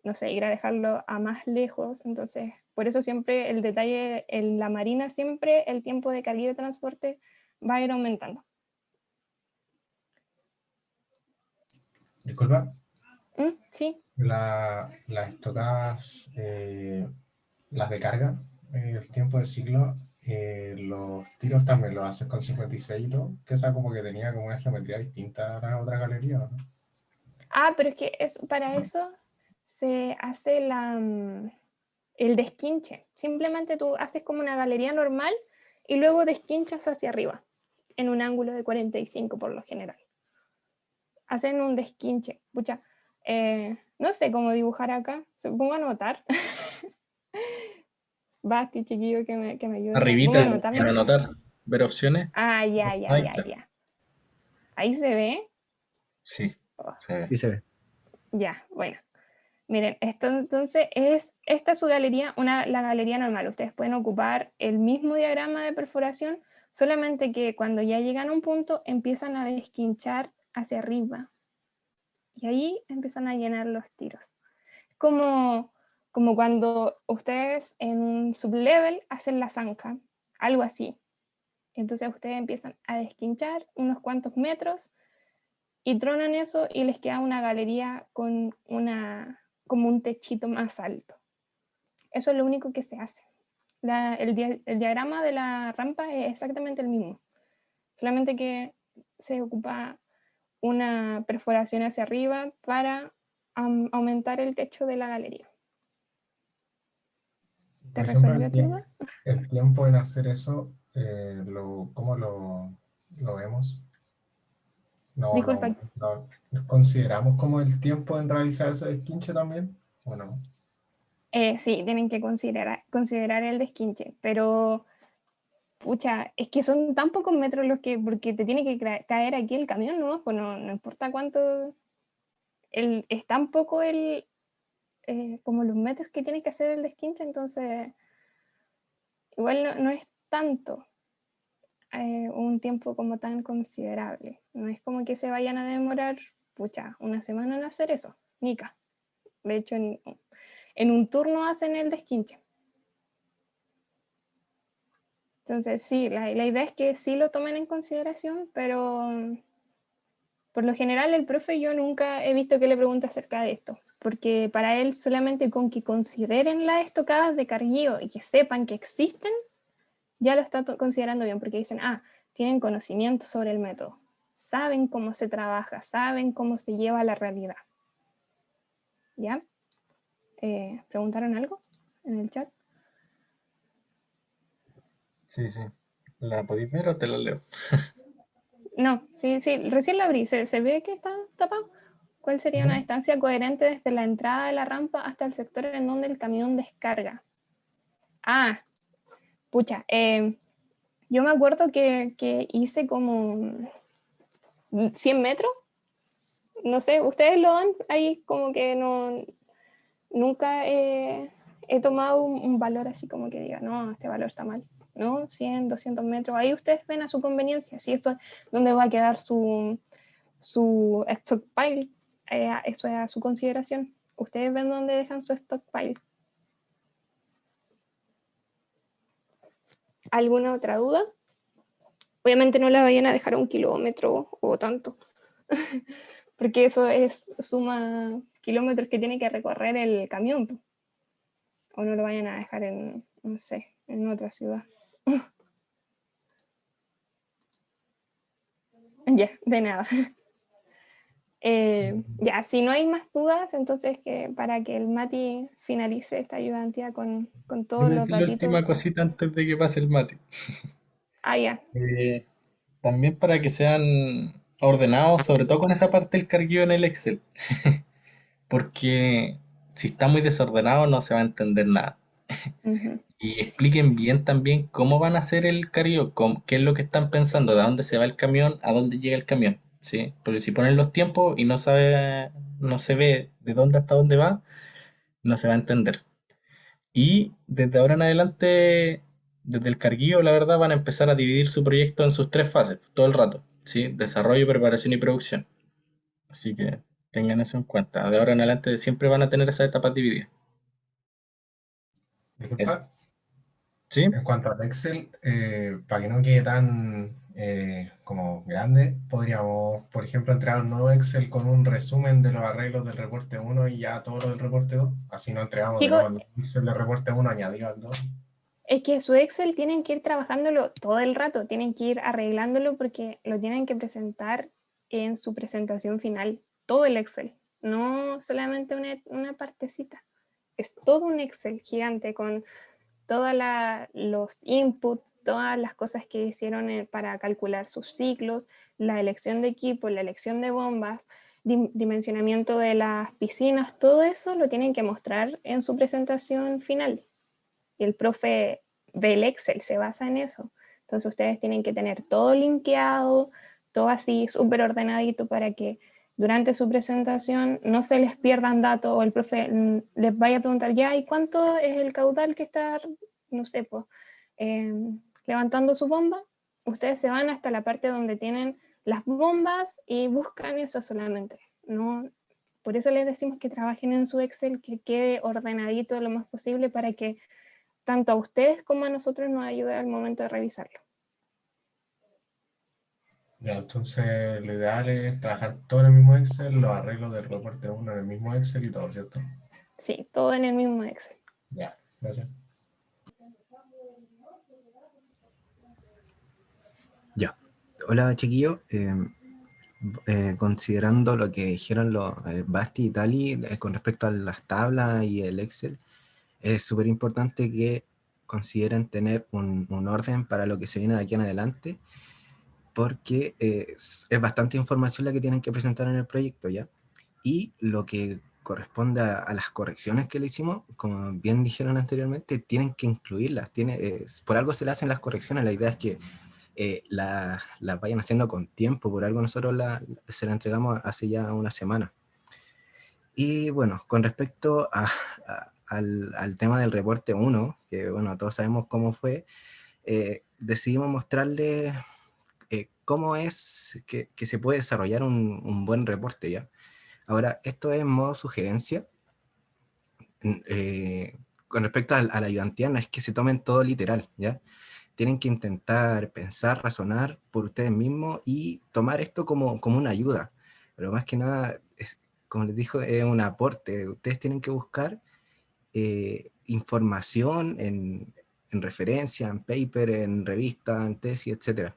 no sé, ir a dejarlo a más lejos. Entonces, por eso siempre el detalle en la marina, siempre el tiempo de carga y de transporte va a ir aumentando. Disculpa, Sí, las estocadas, las de carga, el tiempo de ciclo Los tiros también los haces con 56, ¿no? Que esa como que tenía como una geometría distinta a la otra galería, ¿no? Ah, pero es que para eso se hace el desquinche. Simplemente tú haces como una galería normal y luego desquinchas hacia arriba, en un ángulo de 45 por lo general. Hacen un desquinche. Pucha, no sé cómo dibujar acá. Se pongo a anotar. Basti, chiquillo, que me ayude. Arribita Pongo a anotar, en ¿no? anotar, ver opciones. Ah, ya. Ahí está. Ahí se ve. Sí, Oh, se ve. Sí se ve. ya, bueno. Miren, esto entonces esta es su galería, la galería normal. Ustedes pueden ocupar el mismo diagrama de perforación, solamente que cuando ya llegan a un punto empiezan a desquinchar hacia arriba. Y ahí empiezan a llenar los tiros. Como cuando ustedes en un sublevel hacen la zanca, algo así. Entonces ustedes empiezan a desquinchar unos cuantos metros y tronan eso y les queda una galería con como un techito más alto. Eso es lo único que se hace. El diagrama de la rampa es exactamente el mismo, solamente que se ocupa una perforación hacia arriba para aumentar el techo de la galería. ¿Te Por ejemplo, resolvió tu duda? el tiempo en hacer eso, ¿cómo lo vemos? Disculpa. ¿Consideramos como el tiempo en realizar ese desquinche también? ¿O no? Sí, tienen que considerar el desquinche, pero pucha, es que son tan pocos metros porque te tiene que caer aquí el camión, ¿no? Pues no importa cuánto, es tan poco como los metros que tiene que hacer el desquinche, entonces igual no es tanto un tiempo como tan considerable. No es como que se vayan a demorar, pucha, una semana en hacer eso, nica. De hecho, en un turno hacen el desquinche. Entonces, sí, la idea es que sí lo tomen en consideración, pero por lo general el profe yo nunca he visto que le pregunte acerca de esto, porque para él solamente con que consideren las estocadas de carguío y que sepan que existen, ya lo está considerando bien, porque dicen, tienen conocimiento sobre el método, saben cómo se trabaja, saben cómo se lleva a la realidad. ¿Ya? ¿Preguntaron algo en el chat? Sí. ¿La podéis ver o te la leo? No, sí, recién la abrí, se ve que está tapado. ¿Cuál sería una distancia coherente desde la entrada de la rampa hasta el sector en donde el camión descarga? Pucha, yo me acuerdo que hice como 100 metros, no sé, ustedes lo dan ahí como que nunca he tomado un valor así como que diga, no, este valor está mal, ¿no? 100, 200 metros, ahí ustedes ven a su conveniencia, si esto es donde va a quedar su stockpile, eso es a su consideración. Ustedes ven dónde dejan su stockpile. ¿Alguna otra duda? Obviamente no la vayan a dejar a 1 kilómetro o tanto, porque eso suma kilómetros que tiene que recorrer el camión, o no lo vayan a dejar en, no sé, en otra ciudad. Ya, de nada. Ya, si no hay más dudas, entonces para que el Mati finalice esta ayudantía con Voy todos a los decir la última datitos. cosita antes de que pase el mate. Ya. También para que sean ordenados, sobre todo con esa parte del carguillo en el Excel. Porque si está muy desordenado no se va a entender nada. Ujú. Y expliquen bien también cómo van a hacer el carguillo, qué es lo que están pensando, de dónde se va el camión, a dónde llega el camión. ¿Sí? Porque si ponen los tiempos y no se ve de dónde hasta dónde va, no se va a entender. Y desde ahora en adelante, desde el carguillo, la verdad, van a empezar a dividir su proyecto en sus 3 fases, todo el rato, ¿sí? Desarrollo, preparación y producción. Así que tengan eso en cuenta. De ahora en adelante siempre van a tener esas etapas divididas. Eso. Disculpa, ¿Sí? en cuanto al Excel, para que no quede tan como grande, podríamos, por ejemplo, entrar a un nuevo Excel con un resumen de los arreglos del reporte 1 y ya todo lo del reporte 2. Así no entregamos de Chicos, nuevo el Excel del reporte 1 añadido al 2. Es que su Excel tienen que ir trabajándolo todo el rato, tienen que ir arreglándolo porque lo tienen que presentar en su presentación final, todo el Excel, no solamente una partecita. Es todo un Excel gigante con todos los inputs, todas las cosas que hicieron para calcular sus ciclos, la elección de equipo, la elección de bombas, dimensionamiento de las piscinas, todo eso lo tienen que mostrar en su presentación final. Y el profe del Excel se basa en eso. Entonces ustedes tienen que tener todo linkeado, todo así súper ordenadito para que durante su presentación no se les pierdan datos o el profe les vaya a preguntar, ya, ¿y cuánto es el caudal que está, no sé, pues, levantando su bomba? Ustedes se van hasta la parte donde tienen las bombas y buscan eso solamente. No, por eso les decimos que trabajen en su Excel, que quede ordenadito lo más posible para que tanto a ustedes como a nosotros nos ayude al momento de revisarlo. Ya, entonces lo ideal es trabajar todo en el mismo Excel, los arreglos del reporte 1 en el mismo Excel y todo, ¿cierto? Sí, todo en el mismo Excel. Ya, gracias. Ya. Hola, chiquillos. Considerando lo que dijeron los Basti y Tali con respecto a las tablas y el Excel, es súper importante que consideren tener un orden para lo que se viene de aquí en adelante, porque es bastante información la que tienen que presentar en el proyecto, ¿ya? Y lo que corresponde a las correcciones que le hicimos, como bien dijeron anteriormente, tienen que incluirlas. Por algo se le hacen las correcciones, la idea es que las vayan haciendo con tiempo, por algo nosotros se la entregamos hace ya una semana. Y bueno, con respecto al tema del reporte 1, que bueno, todos sabemos cómo fue, decidimos mostrarles cómo es que se puede desarrollar un buen reporte, ¿ya? Ahora, esto es en modo sugerencia. Con respecto a la ayudantía, no es que se tomen todo literal, ¿ya? Tienen que intentar pensar, razonar por ustedes mismos y tomar esto como una ayuda. Pero más que nada, como les dijo, es un aporte. Ustedes tienen que buscar información en referencia, en paper, en revista, en tesis, etc.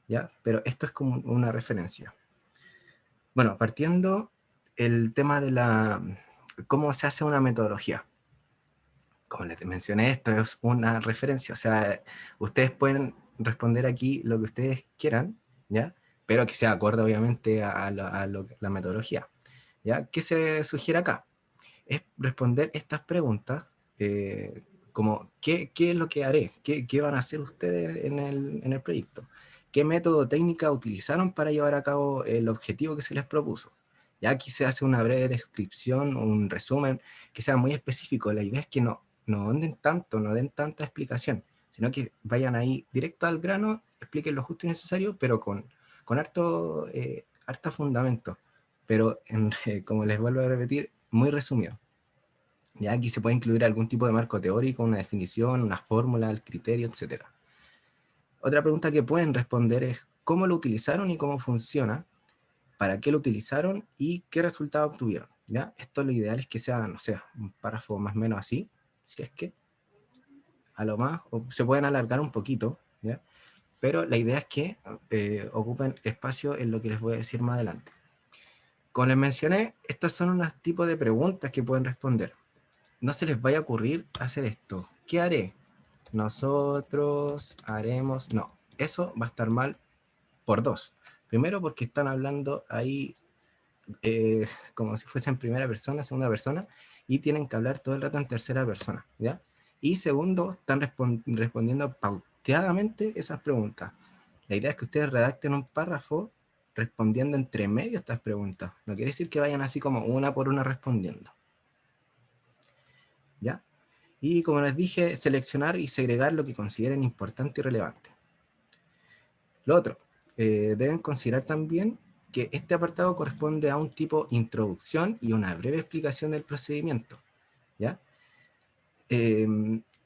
¿Ya? Pero esto es como una referencia. Bueno, partiendo el tema de cómo se hace una metodología. Como les mencioné, esto es una referencia, o sea, ustedes pueden responder aquí lo que ustedes quieran, ¿ya? Pero que sea acorde obviamente a la metodología, ¿ya? ¿Qué se sugiere acá? Es responder estas preguntas, como ¿qué es lo que haré? ¿Qué van a hacer ustedes en el proyecto? ¿Qué método técnica utilizaron para llevar a cabo el objetivo que se les propuso? Ya aquí se hace una breve descripción, un resumen, que sea muy específico. La idea es que no den tanto, no den tanta explicación, sino que vayan ahí directo al grano, expliquen lo justo y necesario, pero con harto fundamento. Pero como les vuelvo a repetir, muy resumido. Ya aquí se puede incluir algún tipo de marco teórico, una definición, una fórmula, el criterio, etc. Otra pregunta que pueden responder es cómo lo utilizaron y cómo funciona, para qué lo utilizaron y qué resultado obtuvieron. ¿Ya? Esto lo ideal es que sea, no sé, un párrafo más o menos así, si es que a lo más, o se pueden alargar un poquito, ¿ya? Pero la idea es que ocupen espacio en lo que les voy a decir más adelante. Como les mencioné, estos son unos tipos de preguntas que pueden responder. No se les vaya a ocurrir hacer esto. ¿Qué haré? Nosotros haremos... No, eso va a estar mal por dos. Primero porque están hablando ahí como si fuese en primera persona, segunda persona, y tienen que hablar todo el rato en tercera persona, ¿ya? Y segundo, están respondiendo pauteadamente esas preguntas. La idea es que ustedes redacten un párrafo respondiendo entre medio estas preguntas. No quiere decir que vayan así como una por una respondiendo. ¿Ya? Y como les dije, seleccionar y segregar lo que consideren importante y relevante. Lo otro, deben considerar también que este apartado corresponde a un tipo introducción y una breve explicación del procedimiento, ¿ya?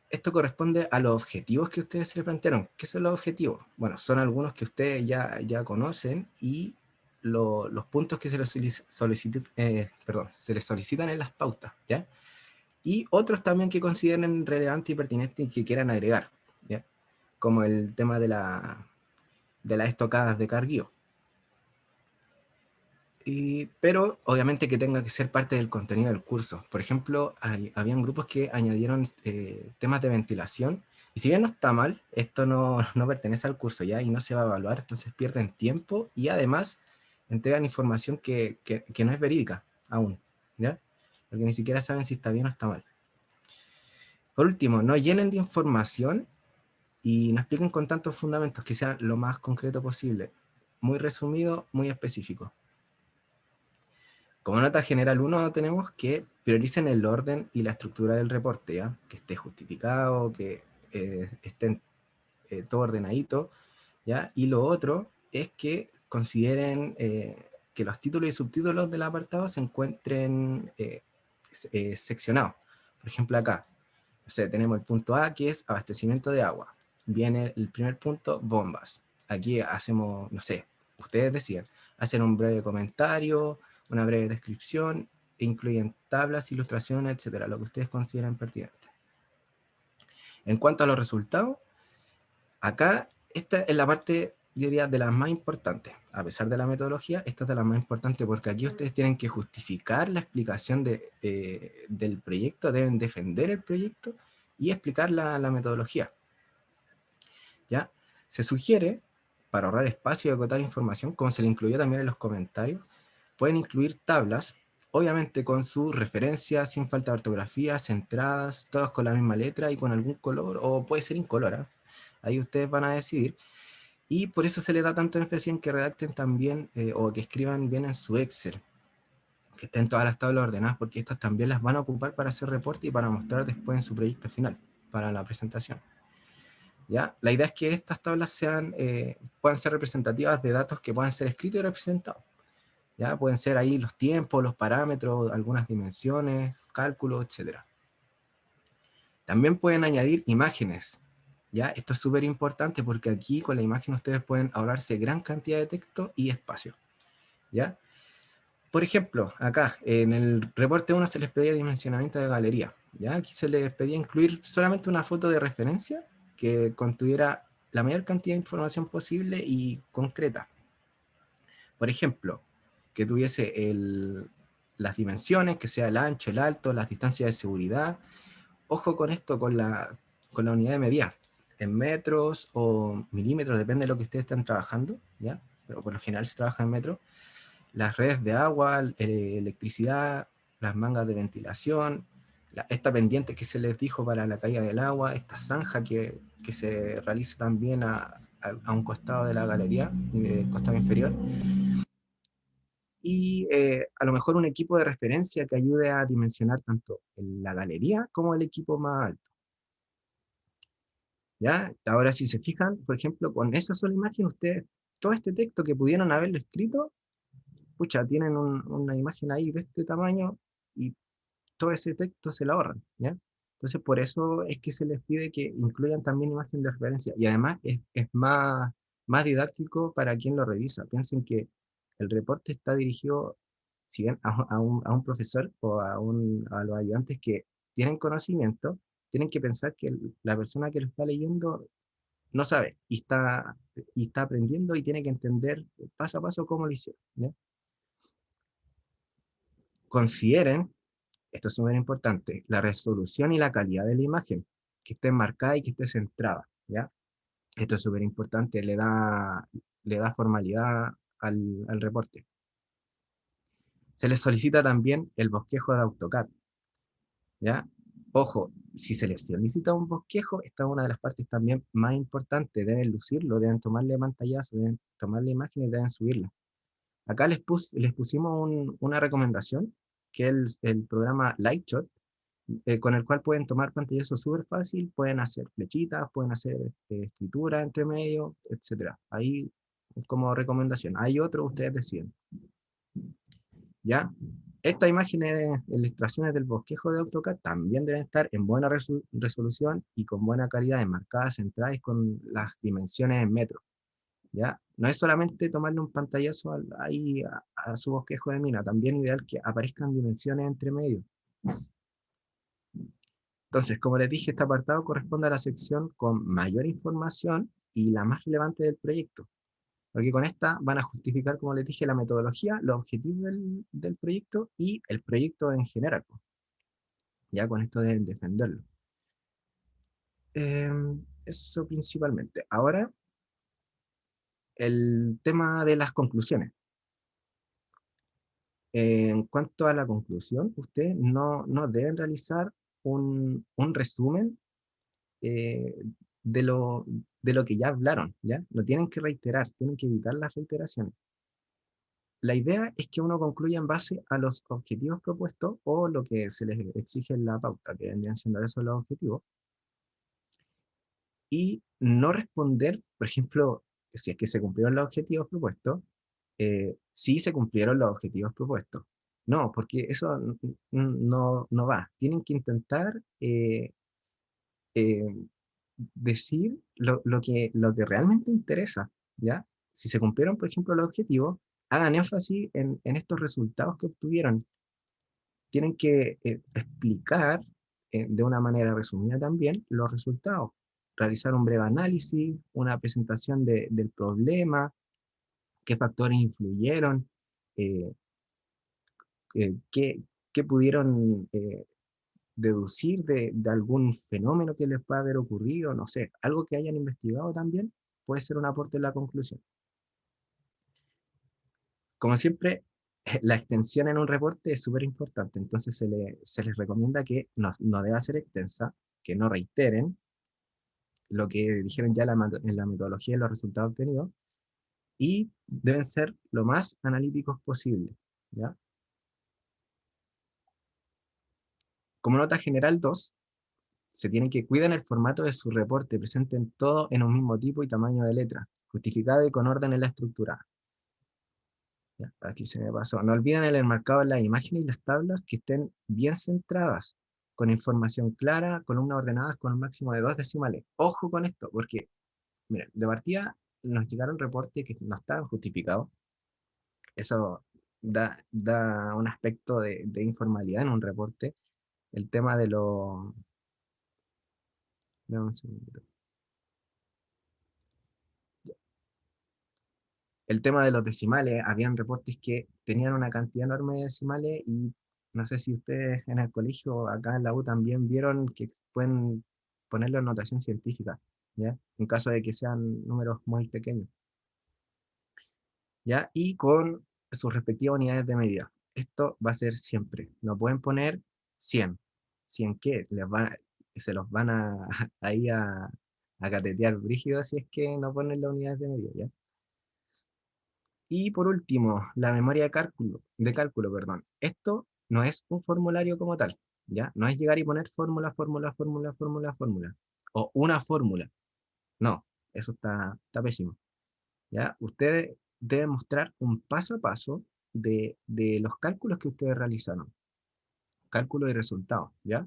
Esto corresponde a los objetivos que ustedes se les plantearon. ¿Qué son los objetivos? Bueno, son algunos que ustedes ya conocen y los puntos que se les solicitan en las pautas, ¿ya? y otros también que consideren relevante y pertinente y que quieran agregar, ¿ya? Como el tema de las estocadas de carguío. Pero obviamente que tenga que ser parte del contenido del curso. Por ejemplo, habían grupos que añadieron temas de ventilación, y si bien no está mal, esto no pertenece al curso ya y no se va a evaluar, entonces pierden tiempo y además entregan información que no es verídica aún, ¿ya? Porque ni siquiera saben si está bien o está mal. Por último, no llenen de información y no expliquen con tantos fundamentos, que sea lo más concreto posible, muy resumido, muy específico. Como nota general 1 tenemos que prioricen el orden y la estructura del reporte, ¿ya? Que esté justificado, que estén todo ordenadito, ¿ya? Y lo otro es que consideren que los títulos y subtítulos del apartado se encuentren seccionados. Por ejemplo acá, o sea, tenemos el punto A, que es abastecimiento de agua. Viene el primer punto, bombas. Aquí hacemos, no sé, ustedes decían, hacen un breve comentario, una breve descripción, e incluyen tablas, ilustraciones, etcétera, lo que ustedes consideren pertinente. En cuanto a los resultados, acá esta es la parte, yo diría, de las más importantes. A pesar de la metodología, esta es de las más importantes porque aquí ustedes tienen que justificar la explicación del proyecto, deben defender el proyecto y explicar la metodología. ¿Ya? Se sugiere, para ahorrar espacio y acotar información, como se le incluyó también en los comentarios, pueden incluir tablas, obviamente con su referencia, sin falta de ortografía, centradas, todas con la misma letra y con algún color, o puede ser incolora. Ahí ustedes van a decidir. Y por eso se le da tanto énfasis en que redacten también, o que escriban bien en su Excel, que estén todas las tablas ordenadas, porque estas también las van a ocupar para hacer reporte y para mostrar después en su proyecto final, para la presentación. ¿Ya? La idea es que estas tablas puedan ser representativas de datos que puedan ser escritos y representados. ¿Ya? Pueden ser ahí los tiempos, los parámetros, algunas dimensiones, cálculos, etc. También pueden añadir imágenes. ¿Ya? Esto es súper importante porque aquí con la imagen ustedes pueden ahorrarse gran cantidad de texto y espacio. ¿Ya? Por ejemplo, acá en el reporte 1 se les pedía dimensionamiento de galería. ¿Ya? Aquí se les pedía incluir solamente una foto de referencia que contuviera la mayor cantidad de información posible y concreta. Por ejemplo, que tuviese las dimensiones, que sea el ancho, el alto, las distancias de seguridad. Ojo con esto, con la unidad de medida, en metros o milímetros, depende de lo que ustedes estén trabajando, ¿ya? Pero por lo general se trabaja en metros. Las redes de agua, electricidad, las mangas de ventilación, esta pendiente que se les dijo para la caída del agua, esta zanja que se realiza también a un costado de la galería, costado inferior. Y a lo mejor un equipo de referencia que ayude a dimensionar tanto la galería como el equipo más alto. ¿Ya? Ahora si se fijan, por ejemplo, con esa sola imagen, ustedes, todo este texto que pudieron haberlo escrito, pucha, tienen una imagen ahí de este tamaño y todo ese texto se lo ahorran, ¿ya? Entonces por eso es que se les pide que incluyan también imagen de referencia y además es más didáctico para quien lo revisa. Piensen que el reporte está dirigido, si bien a un profesor o a los ayudantes que tienen conocimiento, tienen que pensar que la persona que lo está leyendo no sabe y está aprendiendo y tiene que entender paso a paso cómo lo hicieron, ¿ya? Consideren, esto es súper importante, la resolución y la calidad de la imagen, que esté marcada y que esté centrada, ¿ya? Esto es súper importante, le da formalidad al reporte. Se les solicita también el bosquejo de AutoCAD, ¿ya? Ojo, si se les solicita un bosquejo, esta es una de las partes también más importantes, deben lucirlo, deben tomarle pantallazo, deben tomarle imágenes y deben subirla. Acá les pusimos una recomendación, que es el programa Lightshot, con el cual pueden tomar pantallazo súper fácil, pueden hacer flechitas, pueden hacer escritura entre medio, etc. Ahí como recomendación. Hay otro, ustedes deciden. ¿Ya? Estas imágenes, ilustraciones del bosquejo de AutoCAD también deben estar en buena resolución y con buena calidad, enmarcadas, centradas con las dimensiones en metros. ¿Ya? No es solamente tomarle un pantallazo ahí a su bosquejo de mina, también ideal que aparezcan dimensiones entre medio. Entonces, como les dije, este apartado corresponde a la sección con mayor información y la más relevante del proyecto. Porque con esta van a justificar, como les dije, la metodología, los objetivos del proyecto y el proyecto en general. Ya con esto deben defenderlo. Eso principalmente. Ahora, el tema de las conclusiones. En cuanto a la conclusión, ustedes no deben realizar un resumen eh, de lo que ya hablaron, ¿ya? No tienen que reiterar, tienen que evitar las reiteraciones. La idea es que uno concluya en base a los objetivos propuestos o lo que se les exige en la pauta, que vendrían siendo esos los objetivos, y no responder, por ejemplo, si es que se cumplieron los objetivos propuestos, sí se cumplieron los objetivos propuestos. No, porque eso no va. Tienen que intentar eh, decir lo que realmente interesa, ¿ya? Si se cumplieron, por ejemplo, los objetivos, hagan énfasis en estos resultados que obtuvieron. Tienen que explicar de una manera resumida también los resultados, realizar un breve análisis, una presentación del problema, qué factores influyeron, eh, qué pudieron deducir de algún fenómeno que les pueda haber ocurrido, no sé, algo que hayan investigado también puede ser un aporte en la conclusión. Como siempre, la extensión en un reporte es súper importante, entonces se les recomienda que no deba ser extensa, que no reiteren lo que dijeron ya en la metodología y los resultados obtenidos, y deben ser lo más analíticos posible, ¿ya? Como nota general 2, se tienen que cuidar el formato de su reporte, presenten todo en un mismo tipo y tamaño de letra, justificado y con orden en la estructura. Ya, aquí se me pasó. No olviden el enmarcado en las imágenes y las tablas que estén bien centradas, con información clara, columnas ordenadas con un máximo de 2 decimales. Ojo con esto, porque, miren, de partida nos llegaron reportes que no estaban justificados. Eso da un aspecto de informalidad en un reporte. El tema de los... Dame un segundito. El tema de los decimales, habían reportes que tenían una cantidad enorme de decimales y no sé si ustedes en el colegio, acá en la U también vieron que pueden ponerlo en notación científica, ¿ya? En caso de que sean números muy pequeños, ¿ya? Y con sus respectivas unidades de medida. Esto va a ser siempre. No pueden poner 100. ¿100 qué? Se los van ahí a catetear brígido si es que no ponen las unidades de medida, ¿ya? Y por último, la memoria de cálculo, perdón. Esto no es un formulario como tal, ¿ya? No es llegar y poner fórmula, fórmula, fórmula, fórmula, fórmula. O una fórmula. No, eso está pésimo, ¿ya? Ustedes deben mostrar un paso a paso de los cálculos que ustedes realizaron. Cálculo y resultados, ¿ya?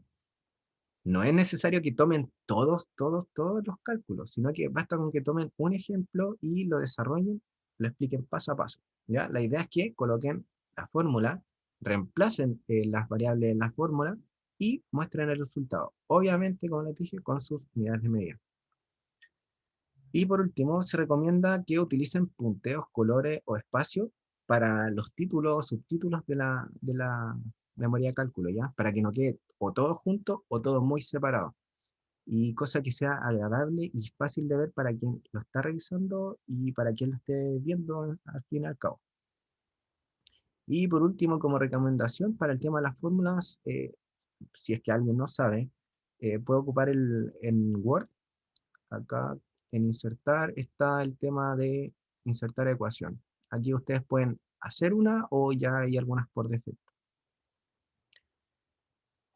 No es necesario que tomen todos los cálculos, sino que basta con que tomen un ejemplo y lo desarrollen, lo expliquen paso a paso, ¿ya? La idea es que coloquen la fórmula, reemplacen las variables en la fórmula y muestren el resultado. Obviamente, como les dije, con sus unidades de medida. Y por último, se recomienda que utilicen punteos, colores o espacios para los títulos o subtítulos de la memoria de cálculo, ¿ya? Para que no quede o todo junto o todo muy separado. Y cosa que sea agradable y fácil de ver para quien lo está revisando y para quien lo esté viendo al fin y al cabo. Y por último, como recomendación para el tema de las fórmulas, si es que alguien no sabe, puede ocupar en Word, acá en insertar está el tema de insertar ecuación. Aquí ustedes pueden hacer una o ya hay algunas por defecto.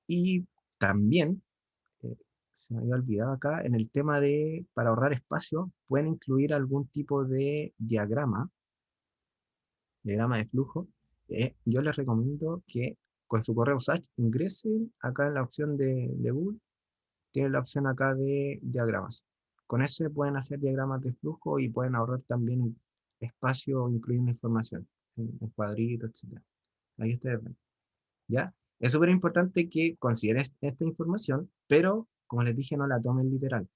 Y también se me había olvidado acá, en el tema de, para ahorrar espacio, pueden incluir algún tipo de diagrama de flujo. Yo les recomiendo que con su correo SAT ingresen acá en la opción de Google, tienen la opción acá de diagramas. Con ese pueden hacer diagramas de flujo y pueden ahorrar también espacio incluyendo información, en cuadritos, etc. Ahí ustedes ven. ¿Ya? Es súper importante que consideren esta información, pero como les dije, no la tomen literal.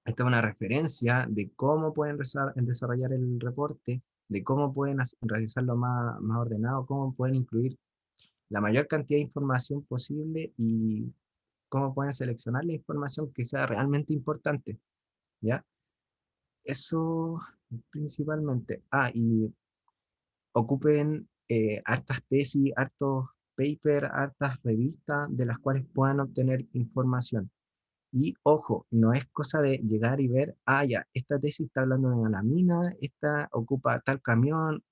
Esta es una referencia de cómo pueden desarrollar el reporte, de cómo pueden realizarlo más ordenado, cómo pueden incluir la mayor cantidad de información posible y cómo pueden seleccionar la información que sea realmente importante, ¿ya? Eso principalmente. Y ocupen hartas tesis, hartos papers, hartas revistas de las cuales puedan obtener información. Y ojo, no es cosa de llegar y ver, ya, esta tesis está hablando de la mina, esta ocupa tal camión.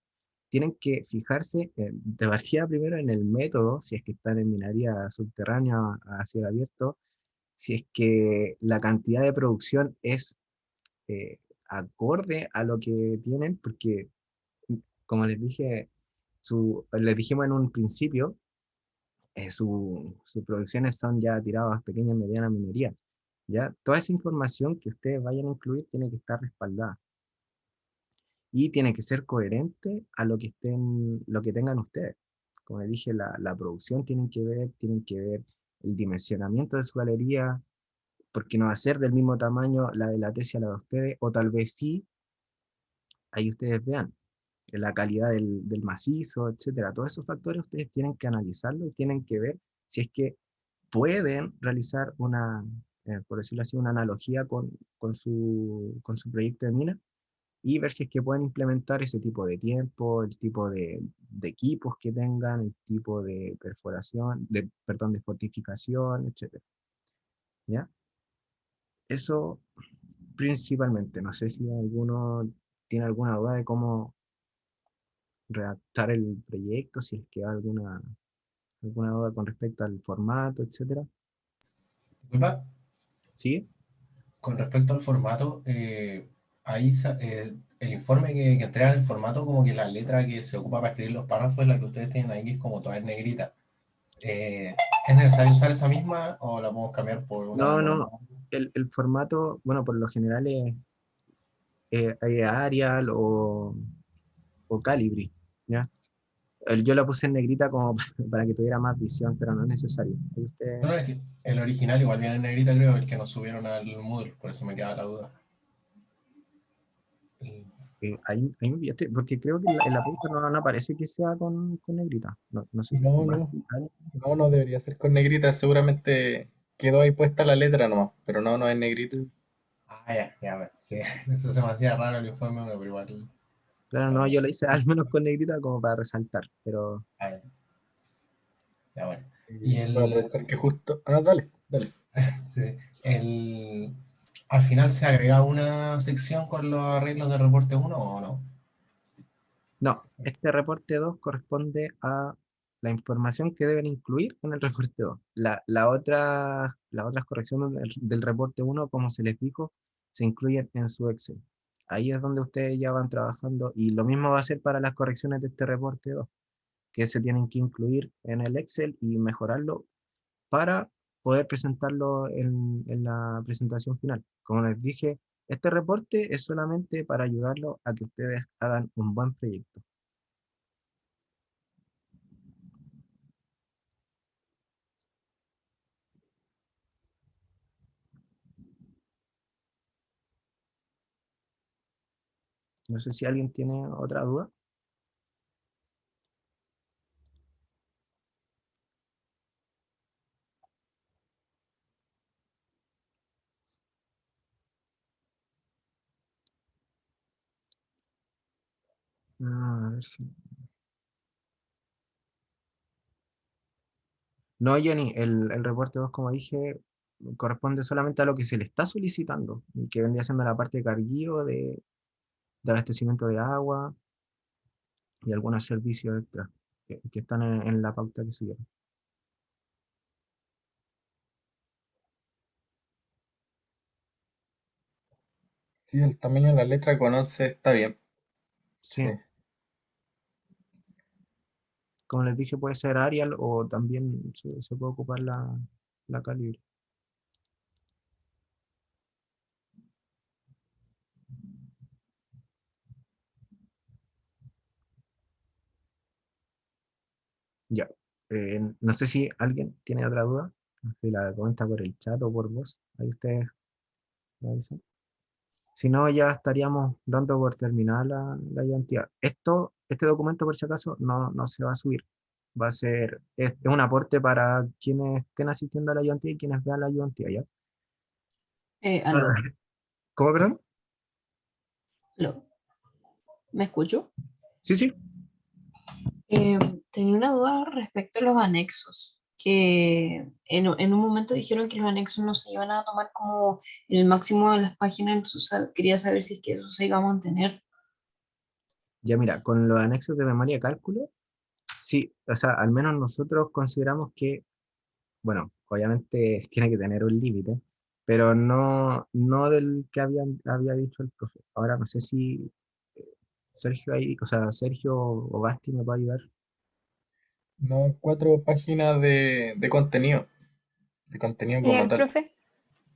Tienen que fijarse de partida primero en el método, si es que están en minería subterránea a cielo abierto, si es que la cantidad de producción es acorde a lo que tienen, porque como les dije, les dijimos en un principio, sus producciones son ya tiradas a pequeña y mediana minería. ¿Ya? Toda esa información que ustedes vayan a incluir tiene que estar respaldada y tiene que ser coherente a lo que tengan ustedes. Como les dije, la producción tienen que ver el dimensionamiento de su galería, porque no va a ser del mismo tamaño la de la tesis a la de ustedes, o tal vez sí, ahí ustedes vean la calidad del macizo, etcétera. Todos esos factores ustedes tienen que analizarlo y tienen que ver si es que pueden realizar por decirlo así, una analogía con su proyecto de mina y ver si es que pueden implementar ese tipo de tiempo, el tipo de equipos que tengan, el tipo de perforación, perdón, de fortificación, etcétera. ¿Ya? Eso principalmente. No sé si alguno tiene alguna duda de cómo redactar el proyecto, si es que hay alguna duda con respecto al formato, etcétera. Disculpa, ¿Sí? con respecto al formato, ahí el informe que entrega el formato, como que la letra que se ocupa para escribir los párrafos es la que ustedes tienen ahí, que es como toda en negrita. ¿Es necesario usar esa misma o la podemos cambiar por una más No, normal? no. El formato, bueno, por lo general es Arial o Calibri, ¿ya? Yo la puse en negrita como para que tuviera más visión, pero no es necesario. Ahí usted, No, es que el original igual viene en negrita, creo, el que nos subieron al Moodle, por eso me queda la duda. ahí me pillaste, porque creo que en la pauta no aparece que sea con negrita. No sé si No, va a no, explicar. no debería ser con negrita, seguramente quedó ahí puesta la letra nomás, pero no es negrita. Ya, bueno, que eso se me hacía raro el informe, bueno, pero igual. Claro, no, yo la hice al menos con negrita como para resaltar, pero Ya, ya, bueno. Y Voy a aprovechar que justo. Dale. sí, al final se agrega una sección con los arreglos de reporte uno o no. no, este reporte 2 corresponde a la información que deben incluir en el reporte 2. Las otras correcciones del reporte 1, como se les dijo, se incluyen en su Excel. Ahí es donde ustedes ya van trabajando y lo mismo va a ser para las correcciones de este reporte 2, que se tienen que incluir en el Excel y mejorarlo para poder presentarlo en la presentación final. Como les dije, este reporte es solamente para ayudarlo a que ustedes hagan un buen proyecto. No sé si alguien tiene otra duda. A ver si... No, Jenny, el reporte 2, como dije, corresponde solamente a lo que se le está solicitando, que vendría siendo la parte de carguío, de abastecimiento de agua y algunos servicios extra que están en la pauta que siguieron. Sí, el tamaño de la letra con 11 está bien. Sí, Sí. como les dije, puede ser Arial o también se puede ocupar la Calibre. Ya. No sé si alguien tiene otra duda, no sé si la comenta por el chat o por voz, ahí ustedes me avisan. Si no, ya estaríamos dando por terminada la ayudantía. Este documento, por si acaso, no se va a subir. Va a ser, es un aporte para quienes estén asistiendo a la ayudantía y quienes vean la ayudantía, ¿ya? Aló, ¿Cómo, perdón? aló, ¿me escucho? Sí, sí. Eh, Tenía una duda respecto a los anexos, que en un momento dijeron que los anexos no se iban a tomar como el máximo de las páginas, entonces quería saber si es que eso se iba a mantener. Ya mira, con los anexos de memoria cálculo, sí, o sea, al menos nosotros consideramos que, bueno, obviamente tiene que tener un límite, pero no del que había dicho el profe. Ahora no sé si Sergio ahí, o sea, Sergio o Basti me puede ayudar. No, 4 páginas de contenido Y como tal.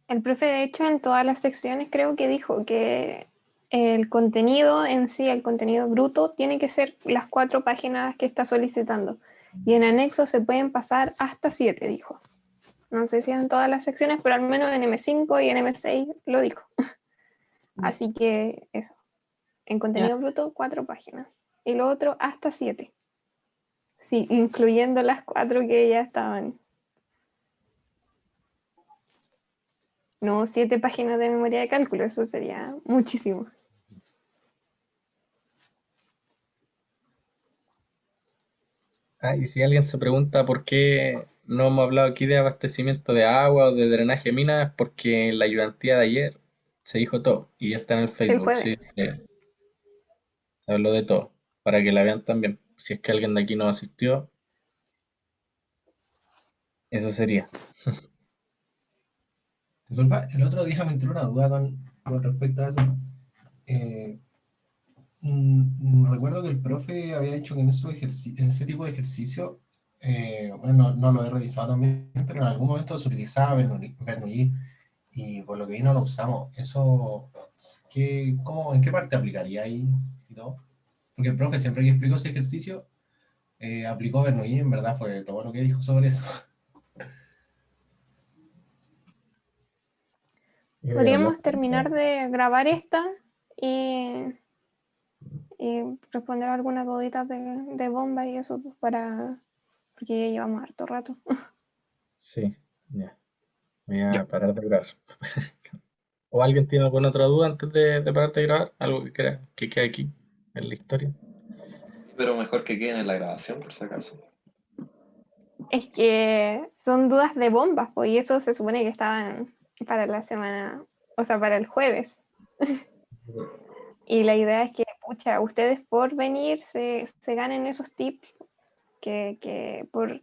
el profe de hecho en todas las secciones creo que dijo que el contenido en sí, el contenido bruto, tiene que ser las 4 páginas que está solicitando. Y en anexo se pueden pasar hasta 7, dijo. No sé si en todas las secciones, pero al menos en M5 y en M6 lo dijo. Así que eso, en Ya, contenido bruto, 4 páginas. Y lo otro, hasta 7. Sí, incluyendo las 4 que ya estaban. No 7 páginas de memoria de cálculo, eso sería muchísimo. Ah, y si alguien se pregunta por qué no hemos hablado aquí de abastecimiento de agua o de drenaje de minas, es porque en la ayudantía de ayer se dijo todo y ya está en el El Facebook, jueves. sí, se habló de todo, para que la vean también. Si es que alguien de aquí no asistió, eso sería. Disculpa, el otro día me entró una duda con respecto a eso. Eh, Recuerdo que el profe había dicho que en ese tipo de ejercicio, bueno, no lo he revisado también, pero en algún momento se utilizaba Bernoulli y por lo que vi no lo usamos. ¿Eso en qué parte aplicaría ahí y todo? Porque el profe siempre que explicó ese ejercicio, aplicó Bernoulli, en verdad fue todo lo que dijo sobre eso. Hablar. Podríamos terminar de grabar esta y, y responder algunas duditas de bomba y eso pues, porque ya llevamos harto rato. Sí, ya. Voy a parar de grabar. ¿O alguien tiene alguna otra duda antes de parar de grabar? ¿Algo que crea que quede aquí en la historia? Pero mejor que queden en la grabación, por si acaso. Es que son dudas de bombas, pues, y eso se supone que estaban para la semana, o sea, para el jueves. Y la idea es que, pucha, ustedes por venir se ganen esos tips, que por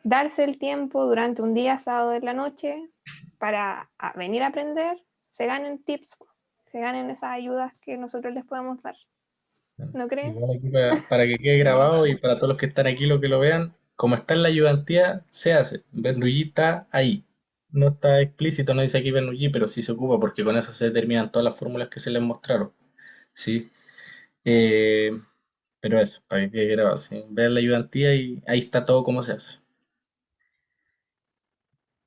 darse el tiempo durante un día sábado de la noche para venir a aprender, se ganen tips, se ganen esas ayudas que nosotros les podemos dar. ¿No creen? Igual aquí para que quede No, grabado y sí. para todos los que están aquí, los que lo vean, como está en la ayudantía, se hace. Bernoulli está ahí. No está explícito, no dice aquí Bernoulli, pero sí se ocupa porque con eso se determinan todas las fórmulas que se les mostraron. ¿Sí? Eh, pero eso, para que quede grabado. ¿Sí? Vean la ayudantía y ahí está todo como se hace.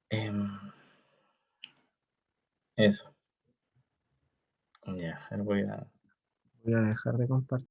Em, eso. Ya, a ver, voy a... Voy a dejar de compartir.